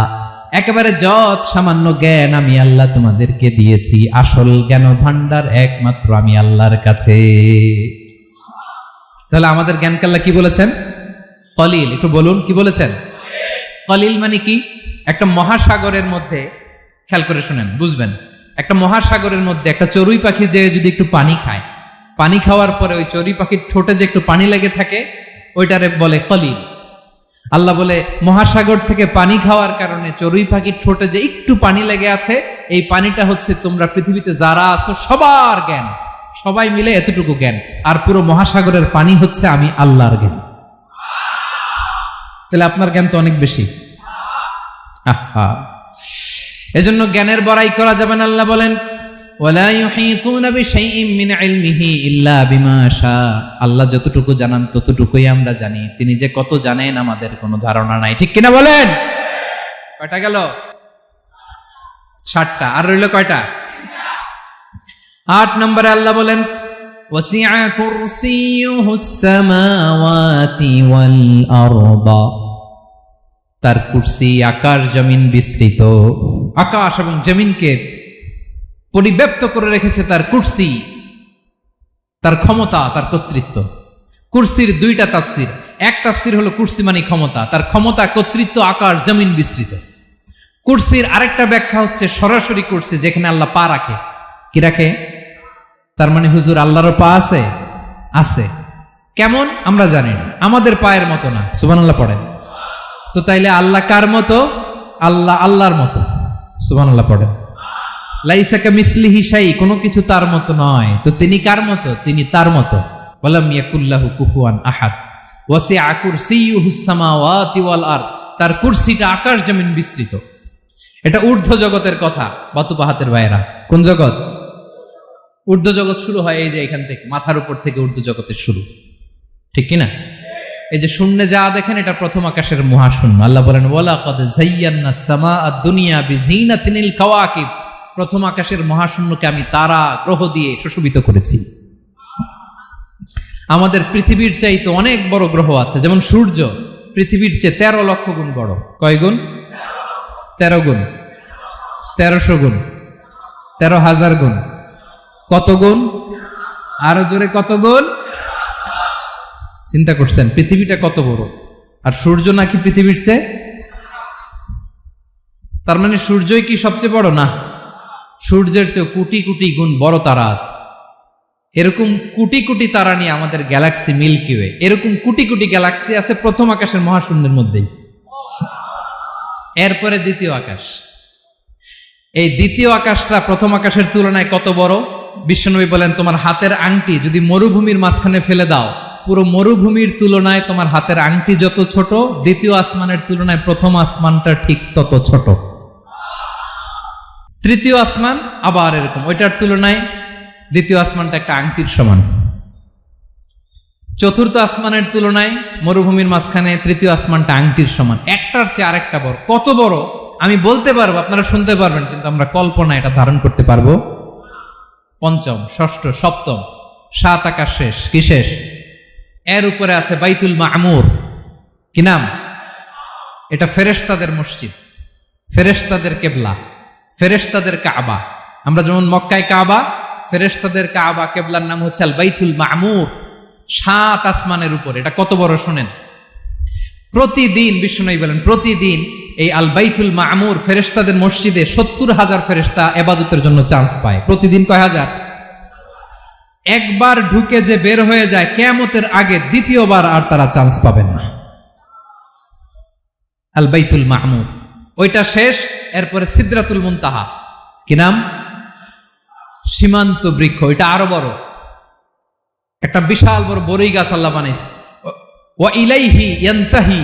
একেবারে যত সামান্য জ্ঞান আমি আল্লাহ তোমাদেরকে দিয়েছি, আসল জ্ঞান ভান্ডার একমাত্র আমি আল্লাহর কাছে। তাহলে আমাদের জ্ঞানকে আল্লাহ কি বলেছেন? কলিল। একটু বলুন কি বলেছেন? কলিল মানে কি? একটা মহাসাগরের মধ্যে, খেয়াল করে শুনেন বুঝবেন, একটা মহাসাগরের মধ্যে একটা চড়ুই পাখি যে যদি একটু পানি খায়, পানি খাওয়ার পরে ওই চড়ুই পাখির ঠোঁটে যে একটু পানি লেগে থাকে ওইটারে বলে কলিল। আল্লাহ বলে মহাসাগর থেকে পানি খাওয়ার কারণে চড়ুই পাখির ঠোঁটে যে একটু পানি লেগে আছে, এই পানিটা হচ্ছে তোমরা পৃথিবীতে যারা আছো সবার জ্ঞান, সবাই মিলে এতটুকু জ্ঞান, আর পুরো মহাসাগরের পানি হচ্ছে আমি আল্লাহর জ্ঞান। তাহলে আপনার জ্ঞান তো অনেক বেশি। এজন্য জ্ঞানের বড়াই করা যাবে না। আল্লাহ বলেন ওয়ালা ইউহিতুনা বিশাইইম মিন ইলমিহি ইল্লা বিমা শা। আল্লাহ যতটুকু জানান ততটুকুই আমরা জানি, তিনি যে কত জানেন আমাদের কোনো ধারণা নাই। ঠিক কিনা বলেন? কয়টা গেল? 7টা। আর রইল কয়টা? 8 নম্বরে আল্লাহ বলেন ওয়াসিআ কুরসিয়ুহুস সামাওয়াতি ওয়াল আরদা। তার কুরসি আকাশ জমিন বিস্তৃত, আকাশ এবং জমিনকে পরিব্যাপ্ত করে রেখেছে তার কুরসি, তার ক্ষমতা, তার কর্তৃত্ব। কুরসির 2টা তাফসির। এক তাফসির হলো কুরসি মানে ক্ষমতা, তার ক্ষমতা, কর্তৃত্ব, আকাশ জমিন বিস্তৃত। কুরসির আরেকটা ব্যাখ্যা হচ্ছে সরাসরি কুরসি, যেখানে আল্লাহ পা রাখে। কি রাখে? তার মানে হুজুর আল্লাহরও পা আছে? আছে। কেমন আমরা জানি না, আমাদের পায়ের মতো না। সুবহানাল্লাহ পড়েন তো। তাইলে আল্লাহ কার মতো? আল্লাহ আল্লাহর মতো। সুবহানাল্লাহ পড়েন। লাইসা কামিসলিহি শাই, কোনো কিছু তার মতো নয়। তো তিনি কার মতো? তিনি তার মতো। ওয়ালাম ইয়াকুল্লাহু কুফুয়ান আহাদ। ওয়াসিআ কুরসিয়ুহুস সামাওয়াতি ওয়াল আরদ। তার কুরসিটা আকাশ জমিন বিস্তৃত। এটা ঊর্ধ্ব জগতের কথা বাতুপাহাতের ভাইয়েরা। কোন জগৎ? ঊর্ধ্ব জগৎ শুরু হয় এই যে এখান থেকে, মাথার উপর থেকে ঊর্ধ্ব জগতের শুরু। ঠিক কিনা? এই যে শূন্যে যা দেখেন এটা প্রথম আকাশের মহাশূন্য। আল্লাহ বলেন ওয়ালাকাদ যায়্যানাস সামাআদ দুনিয়া বিজিনাতিল কাওয়াকিব। প্রথম আকাশের মহাশূন্যকে আমি তারা গ্রহ দিয়ে সুশোভিত করেছি। আমাদের পৃথিবীর চাইতে অনেক বড় গ্রহ আছে, যেমন সূর্য পৃথিবীর চেয়ে 13 লক্ষ গুণ বড়। কয় গুণ? 13 গুণ, 1300 গুণ, 13,000 গুণ। কত গুণ? আরো জোরে কত গুণ? চিন্তা করছেন পৃথিবীটা কত বড়, আর সূর্য নাকি পৃথিবীর চেয়ে? তার মানে সূর্যই কি সবচেয়ে বড়? না, সূর্যের চেয়ে কোটি কোটি গুণ বড় তারা আছে। এরকম কোটি কোটি তারা নিয়ে আমাদের গ্যালাক্সি মিল্কি ওয়ে। এরকম কোটি কোটি গ্যালাক্সি আছে প্রথম আকাশের মহাশূন্যের মধ্যেই। এরপরে দ্বিতীয় আকাশ। এই দ্বিতীয় আকাশটা প্রথম আকাশের তুলনায় কত বড়? বিশ্বনবী বলেন তোমার হাতের আংটি যদি মরুভূমির মাঝখানে ফেলে দাও, পুরো মরুভূমির তুলনায় তোমার হাতের আংটি যত ছোট, দ্বিতীয় আসমানের তুলনায় প্রথম আসমানটা ঠিক তত ছোট। তৃতীয় আসমান আবার এরকম, ওইটার তুলনায় দ্বিতীয় আসমানটা একটা আংটির সমান। চতুর্থ আসমানের তুলনায় মরুভূমির মাঝখানে তৃতীয় আসমানটা আংটির সমান। একটার চেয়ে আরেকটা বড়। কত বড় আমি বলতে পারবো, আপনারা শুনতে পারবেন, কিন্তু আমরা কল্পনা এটা ধারণ করতে পারবো? পঞ্চম, ষষ্ঠ, সপ্তম, 7 আকাশ শেষ। কি শেষ? এর উপরে আছে বাইতুল মামুর। কি নাম? এটা ফেরেশতাদের মসজিদ, ফেরেশতাদের কেবলা, ফেরেশতাদের কাবা। আমরা যেমন মক্কায় কাবা, ফেরেশতাদের কাবা কেবলার নাম হচ্ছে আল বাইতুল মামুর। 7 আসমানের উপর। এটা কত বড় শোনেন। প্রতিদিন বিষ্ণু বলেন প্রতিদিন এই আল বাইতুল মামুর ফেরেশতাদের মসজিদে 70,000 ফেরেশতা ইবাদতের জন্য চান্স পায়। প্রতিদিন কয় হাজার? একবার ঢুকে যে বের হয়ে যায় কিয়ামতের আগে দ্বিতীয়বার আর তারা চান্স পাবে না। আল বাইতুল মামুর ওইটা শেষ, এরপরে সিদরাতুল মুনতাহা, কি নাম? সীমান্ত বৃক্ষ। ওইটা আরো বড়, একটা বিশাল বড় বড়ই গাছ আল্লাহ বানাইছে। ওয়া ইলাইহি ইয়ানতাহি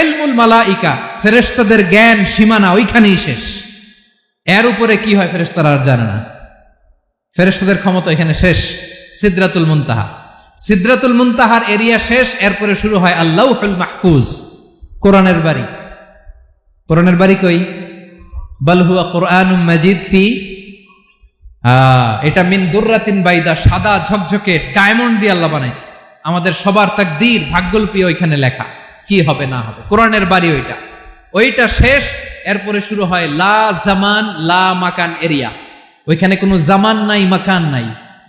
ইলমুল মালাইকা, ফেরেশতাদের জ্ঞান সীমানা ওইখানেই শেষ। এর উপরে কি হয় ফেরেশতারা আর জানে না। ফেরেশতাদের ক্ষমতা এখানে শেষ। সিদরাতুল মুনতাহা, সিদরাতুল মুনতাহার এরিয়া শেষ, এরপরে শুরু হয় আল্লাহুল মাহফুজ, কোরআনের বাড়ি। কোরআনের বাড়ি কই? বাল হুয়া কুরআনুম মাজিদ ফি, এটা মিন দুররাতিন বাইদা, সাদা ঝকঝকে ডায়মন্ড দিয়ে আল্লাহ বানাইছে। আমাদের সবার তাকদীর ভাগ্যলিপি ওইখানে লেখা, কি হবে না হবে। কোরআনের বাড়ি ওইটা, ওইটা শেষ। এরপরে শুরু হয় লা জামান লা মাকান এরিয়া। ওইখানে কোনো জামান নাই, মাকান নাই,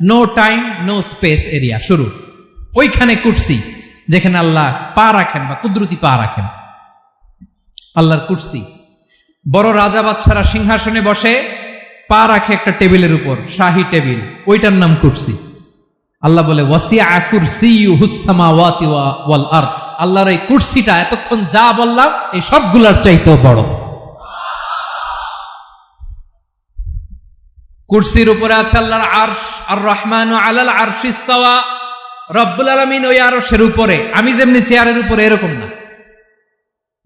no time no space area শুরু। ওইখানে কুরসি, যেখানে আল্লাহ পা রাখেন বা কুদরতি পা রাখেন, আল্লাহর কুরসি। বড় রাজা বাদশারা সিংহাসনে বসে পা রাখে একটা টেবিলের উপর, শাহী টেবিল, ওইটার নাম কুরসি। আল্লাহ বলে ওয়াসিআ কুরসিয়ুহুস সামাওয়াতি ওয়াল আরদ, আল্লাহর এই কুরসিটা এতক্ষণ যা বললাম এই সবগুলোর চাইতেও বড়। কুরসির উপরে আছে আল্লাহর আরশ, আর রহমানু আলাল আরশি ইস্তাওয়া, রব্বুল আলামিন ওই আরশের উপরে। আমি যেমনি চেয়ারের উপরে এরকম না,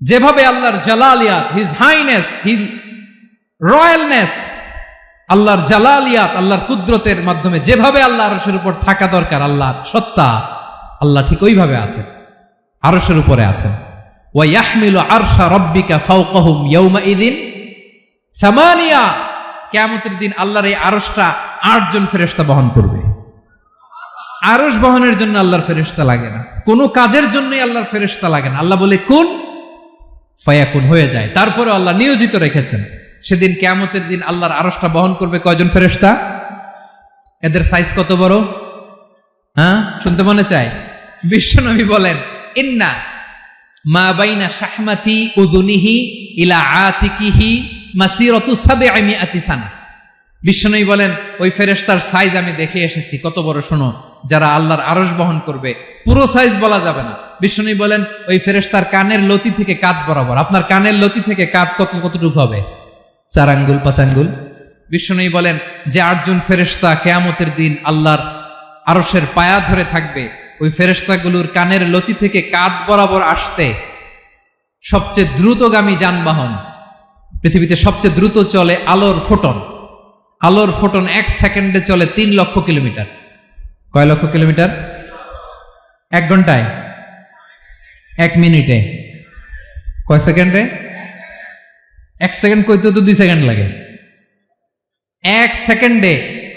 যেভাবে আল্লাহর জালালিয়াত, হিজ হাইনেস, হিজ রয়্যালনেস, আল্লাহর জালালিয়াত, আল্লাহর কুদরতের মাধ্যমে যেভাবে আল্লাহ আরশের উপর থাকা দরকার, আল্লাহর সত্তা, আল্লাহ ঠিক ওইভাবে আছেন, আরশের উপরে আছেন। ওয়া ইয়াহমিলু আরশা রাব্বিকা ফাওকাহুম ইয়াওমাইযিন সামানিয়া, কিয়ামতের দিন আল্লাহর এই আরশটা 8 জন ফেরেশতা বহন করবে। আরশ বহনের জন্য আল্লাহর ফেরেশতা লাগে না, কোনো কাজের জন্যই আল্লাহর ফেরেশতা লাগে না। আল্লাহ বলে কুন ফায়াকুন, হয়ে যায়। তারপরে আল্লাহ নিয়োজিত রেখেছেন। সেদিন কিয়ামতের দিন আল্লাহর আরশটা বহন করবে কয়জন ফেরেশতা? এদের সাইজ কত বড়? হ্যাঁ, শুনতে মনে চায়? বিশ্বনবী বলেন ইন্না মা বাইনা শাহমাতি উযুনিহি ইলা আতিকিহি মাসিরাতু 700 সানা। বিশ্বনবী বলেন ওই ফেরেশতার সাইজ আমি দেখে এসেছি, কত বড় শোনো। যারা আল্লাহর আরশ বহন করবে, পুরো সাইজ বলা যাবে না। বিশ্বনবী বলেন ওই ফেরেশতার কানের লতি থেকে কাঁধ বরাবর। আপনার কানের লতি থেকে কাঁধ কতটুকু হবে? 4 আঙ্গুল 5 আঙ্গুল। বিশ্বনবী বলেন যে 8 জন ফেরেশতা কিয়ামতের দিন আল্লাহর আরশের পায়া ধরে থাকবে, ওই ফেরেশতাগুলোর কানের লতি থেকে কাঁধ বরাবর আসতে সবচেয়ে দ্রুতগামী যানবাহন, পৃথিবীতে সবচেয়ে দ্রুত চলে আলোর ফোটন। আলোর ফোটন 1 সেকেন্ডে চলে 3 লক্ষ কিলোমিটার। কয় লক্ষ কিলোমিটার? 1 ঘন্টায়? 1 মিনিটে? কয় সেকেন্ডে? 1 সেকেন্ড কইতে তো 2 সেকেন্ড লাগে। 1 সেকেন্ডে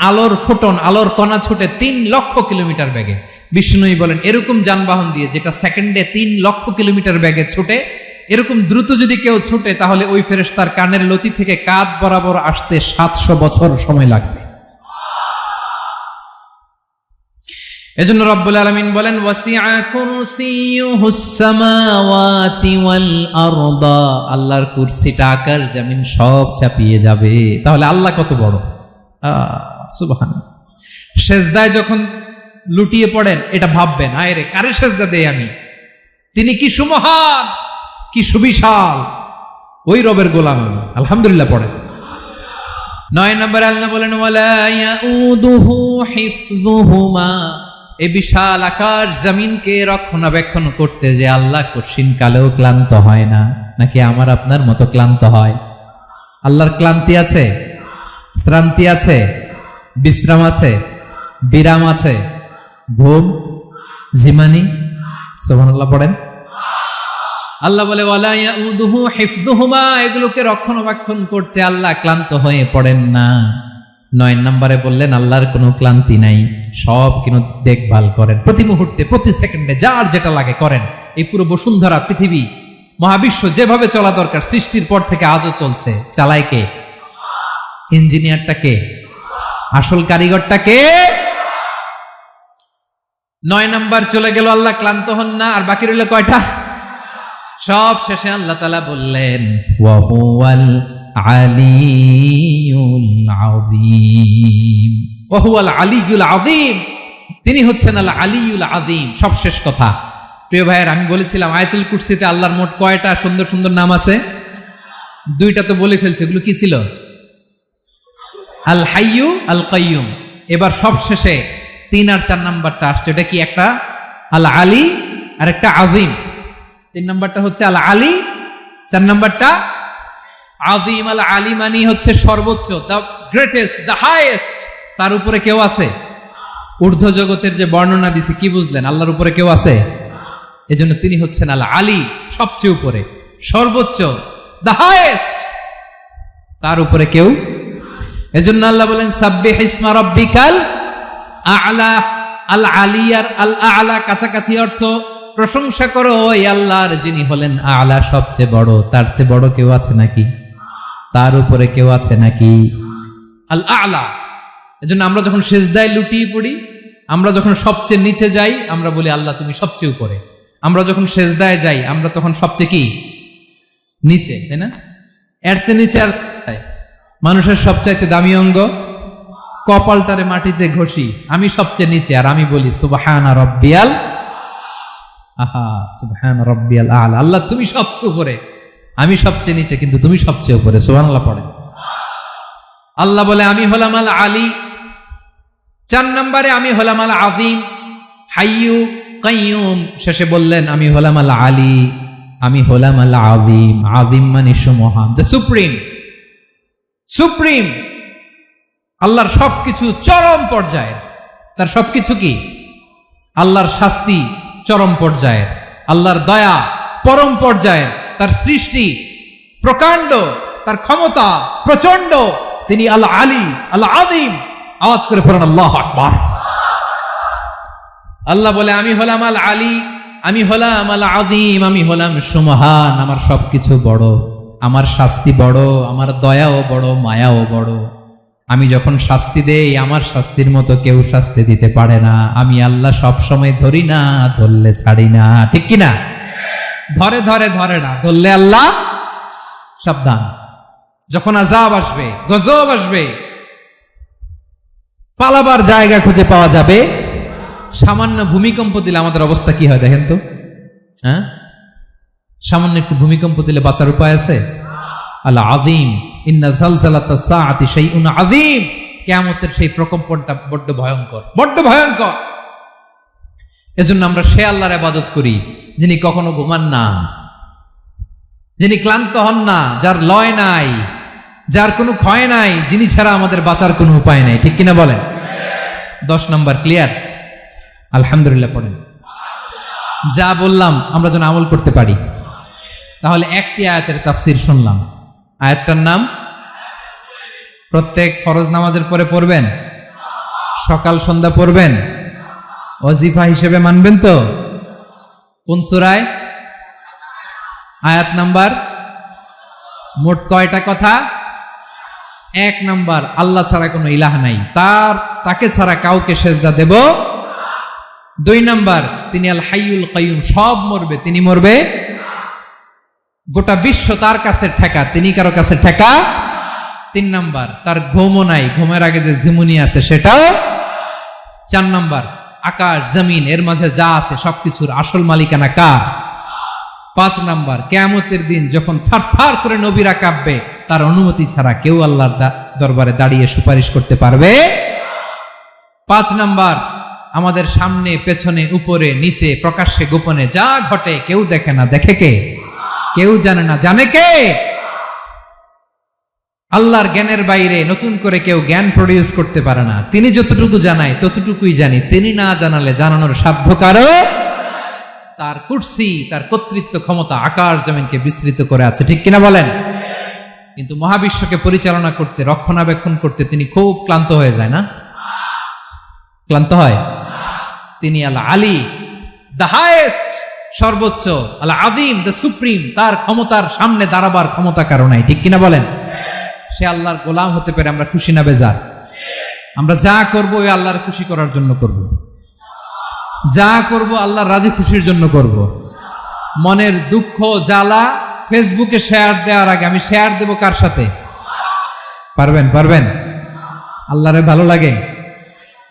আলোর ফোটন, আলোর কণা ছুটে 3 লক্ষ কিলোমিটার বেগে। বিষ্ণুই বলেন এরকম যানবাহন দিয়ে, যেটা সেকেন্ডে 3 লক্ষ কিলোমিটার বেগে ছুটে, এরকম দ্রুত যদি কেউ ছুটে, তাহলে ওই ফেরেশতার কানের লতি থেকে কাঁধ বরাবর আসতে 700 বছর সময় লাগবে। এজন্য রব্বুল আলামিন বলেন ওয়াসিআ কুরসিয়ুহুস সামাওয়াতি ওয়াল আরদা, আল্লাহর কুরসিটা আকাশ জমিন সব চাপিয়ে যাবে। তাহলে আল্লাহ কত বড়! সুবহানাল্লাহ। সেজদায় যখন লুটিয়ে পড়েন, এটা ভাববেন আয় রে কারে সেজদা দেই আমি, তিনি কি সুমহান, কি সুবিশাল, ওই রবের গোলাম আমি। আলহামদুলিল্লাহ পড়েন। 9 নম্বরে আল্লাহ বলেন ওয়ালা ইয়াউদুহু হিফযুহুমা, এই বিশাল আকাশ জমিনকে রক্ষণাবেক্ষণ করতে যে আল্লাহ কঠিন কালেও ক্লান্ত হয় না। নাকি আমার আপনার মতো ক্লান্ত হয়? আল্লাহর ক্লান্তি আছে, শ্রান্তি আছে, বিশ্রাম আছে, বিরাম আছে, ঘুম, জিমানি? সুবহানাল্লাহ পড়েন। আল্লাহ বলে ওয়ালা ইয়াউদুহু হিফযুহুমা, এগুলোকে রক্ষণাবেক্ষণ করতে আল্লাহ ক্লান্ত হয়ে পড়েন না। 9 নম্বরে বললেন আল্লাহর কোনো ক্লান্তি নাই, সব কিন্তু দেখভাল করেন, প্রতি মুহূর্তে প্রতি সেকেন্ডে যার যেটা লাগে করেন। এই পুরো বসুন্ধরা, পৃথিবী, মহাবিশ্ব যেভাবে চলা দরকার সৃষ্টির পর থেকে আজও চলছে। চালায় কে? ইঞ্জিনিয়ারটা কে? আসল কারিগরটা কে? 9 নাম্বার চলে গেল, আল্লাহ ক্লান্ত হন না। আর বাকি রইল কয়টা? সব শেষে আল্লাহ তাআলা বললেন ওয়া হুয়াল আলিয়ুল আযীম, ওয়া হুয়াল আলিয়ুল আযীম, তিনি হচ্ছেন আল আলিয়ুল আযীম। সব শেষ কথা। প্রিয় ভাইয়ের, আমি বলেছিলাম আয়াতুল কুরসিতে আল্লাহর মোট কয়টা সুন্দর সুন্দর নাম আছে? দুইটা তো বলে ফেলছে। এগুলো কি ছিল? আল হাইয়ু, আল কাইয়ুম। এবার সব শেষে 3 আর 4 নাম্বারটা আসছে। এটা কি? একটা আল আলী আর একটা আজিম। 3 নাম্বারটা হচ্ছে আল আলী, 4 নাম্বারটা আযীম। আল আলী মানে হচ্ছে সর্বোচ্চ, দ্য গ্রেটেস্ট, দ্য হাইয়েস্ট। তার উপরে কেউ আছে? ঊর্ধ্ব জগতের যে বর্ণনা দিছি, কি বুঝলেন? আল্লাহর উপরে কেউ আছে? এজন্য তিনি হচ্ছেন আল আলী, সবচেয়ে উপরে, সর্বোচ্চ, দ্য হাইয়েস্ট। তার উপরে কেউ। এজন্য আল্লাহ বলেন সাব্বিহ ইসমা রাব্বিকাল আ'লা। আল আলী আর আল আ'লা কাছাকাছি অর্থ। প্রশংসা করো ওই আল্লাহর, যিনি হলেন আ'লা, সবচেয়ে বড়। তার চেয়ে বড় কেউ আছে নাকি? তার উপরে কেউ আছে নাকি? আল আ'লা। এজন্য আমরা যখন সিজদায় লুটিয়ে পড়ি, আমরা যখন সবচেয়ে নিচে যাই, আমরা বলি আল্লাহ তুমি সবচেয়ে উপরে। আমরা যখন সিজদায় যাই, আমরা তখন সবচেয়ে কি? নিচে, তাই না? এর চেয়ে নিচে আর মানুষের সবচাইতে দামি অঙ্গ কপালটারে মাটিতে ঘষি, আমি সবচেয়ে নিচে, আর আমি বলি সুবহানা রাব্বিয়াল আহা, সুবহানা রাব্বিয়াল আ'লা। আল্লাহ তুমি সবচেয়ে উপরে, আমি সবচেয়ে নিচে, কিন্তু তুমি সবচেয়ে উপরে। সুবহানাল্লাহ পড়েন। আল্লাহ বলে আমি হলাম আল আলী। 4 নম্বরে আমি হলাম আল আযীম, হাইয়ু কাইয়ুম। শেষে বললেন আমি হলাম আল আলী, আমি হলাম আল আযীম। আযীম মানে সুমহান, দ্য সুপ্রিম। সুপ্রিম। আল্লাহর সবকিছু চরম পর্যায়ের। তার সবকিছু কি? আল্লাহর শাস্তি চরম পর্যায়ের, আল্লাহর দয়া পরম পর্যায়ের, তার সৃষ্টি প্রকাণ্ড, তার ক্ষমতা প্রচন্ড। তিনি আল আলী, আল আযীম। আওয়াজ করে পড়েন আল্লাহু আকবার। আল্লাহ বলে আমি হলাম আল আলী, আমি হলাম আল আযীম, আমি হলাম সুমহান। আমার সবকিছু বড়, আমার শাস্তি বড়, আমার দয়াও বড়, মায়াও বড়। আমি যখন শাস্তি দেই, আমার শাস্তির মতো কেউ শাস্তি দিতে পারে না। আমি আল্লাহ সব সময় ধরি না, ধরলে ছাড়ি না। ঠিক কি না? ধরে ধরে ধরে না, ধরলে আল্লাহ সাবধান। যখন আযাব আসবে, গজব আসবে, পালাবার জায়গা খুঁজে পাওয়া যাবে। সামান্য ভূমিকম্প দিলে আমাদের অবস্থা কি হয় দেখেন তো? হ্যাঁ, সামান্য একটু ভূমিকম্প দিলে বাঁচার উপায় আছে? আল আযীম, ইন্না যালজালাতাস সাআতি শাইউন আযীম। কিয়ামতের সেই প্রকম্পনটা বড্ড ভয়ঙ্কর, বড্ড ভয়ঙ্কর। এজন্য আমরা সে আল্লাহর ইবাদত করি যিনি কখনো ঘুমান না, যিনি ক্লান্ত হন না, যার লয় নাই, যার কোনো ক্ষয় নাই, যিনি ছাড়া আমাদের বাঁচার কোনো উপায় নাই। ঠিক কিনা বলেন? 10 নম্বর ক্লিয়ার? আলহামদুলিল্লাহ পড়েন। যা বললাম আমরা যেন আমল করতে পারি। তাহলে একটি আয়াতের তাফসীর শুনলাম। আয়াতটার নাম প্রত্যেক ফরজ নামাজের পরে পড়বেন, সকাল সন্ধ্যা পড়বেন, ওয়াজিফা হিসেবে মানবেন তো? কোন সূরায়? আয়াত নাম্বার? মোট কয়টা কথা? 1 নাম্বার, আল্লাহ ছাড়া কোনো ইলাহ নাই, তাকে ছাড়া কাউকে সেজদা দেব। 2 নাম্বার, তিনি আল হাইয়ুল কাইয়ুম, সব মরবে, তিনি মরবে। গোটা বিশ্ব তার কাছে ঠেকা, তিনি কারো কাছে ঠেকা। 3 নাম্বার, তার ঘুমও নাই, ঘুমের আগে যে ঝিমুনি আছে সেটাও। 4 নাম্বার, আকাশ জমিন এর মাঝে যা আছে সবকিছুর আসল মালিকানা কার? 5 নাম্বার, কিয়ামতের দিন যখন থারথার করে নবীরা কাঁপবে, তার অনুমতি ছাড়া কেউ আল্লাহর দরবারে দাঁড়িয়ে সুপারিশ করতে পারবে। 5 নাম্বার, আমাদের সামনে পেছনে উপরে নিচে প্রকাশ্যে গোপনে যা ঘটে কেউ দেখে না, দেখে কে? কেউ জানে না, জানে কে? আল্লাহর জ্ঞানের বাইরে নতুন করে কেউ জ্ঞান প্রডিউস করতে পারে না। তিনি যতটুকু জানায় ততটুকুই জানি, তিনি না জানালে জানানোর সাধ্য কারো। তার কুরসি, তার কর্তৃত্ব ক্ষমতা আকাশ জমিনকে বিস্তৃত করে আছে। ঠিক কিনা বলেন? কিন্তু মহাবিশ্বকে পরিচালনা করতে, রক্ষণাবেক্ষণ করতে তিনি খুব ক্লান্ত হয়ে যায় না? ক্লান্ত হয়? তিনি আল আলী, দ্য হাইয়েস্ট, সর্বোচ্চ, আল আযীম, দ্য সুপ্রিম। তার ক্ষমতার সামনে দাঁড়াবার ক্ষমতা কারো নাই। ঠিক কিনা বলেন? সে আল্লাহর গোলাম হতে পেরে আমরা খুশি না বেজার? আমরা যা করব ওই আল্লাহর খুশি করার জন্য করব, যা করব আল্লাহর রাজি খুশির জন্য করব। মনের দুঃখ জ্বালা ফেসবুকে শেয়ার দেওয়ার আগে আমি শেয়ার দেব কার সাথে? পারবেন? পারবেন? আল্লাহরে ভালো লাগে?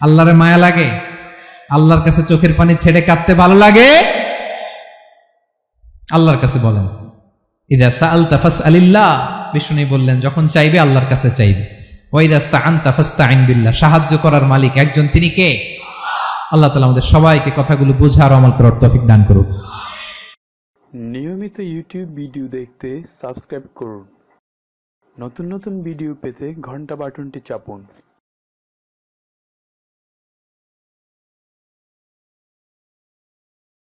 আল্লাহরে মায়া লাগে? আল্লাহর কাছে চোখের পানি ছেড়ে কাঁদতে ভালো লাগে? আল্লাহর কাছে বলেন, ইদা সাআলতা ফাসআলিল্লাহ, বিষ্ণু বললেন যখন চাইবে আল্লাহর কাছে চাইবে। ওয়া ইদা ইসতাআনতা ফাসতাইন বিল্লাহ, সাহায্য করার মালিক একজন, তিনি কে? আল্লাহ তাআলা আমাদের সবাইকে কথাগুলো বোঝার আমল করার তৌফিক দান করুন। নিয়মিত ইউটিউব ভিডিও দেখতে সাবস্ক্রাইব করুন। নতুন নতুন ভিডিও পেতে ঘন্টা বাটনটি চাপুন।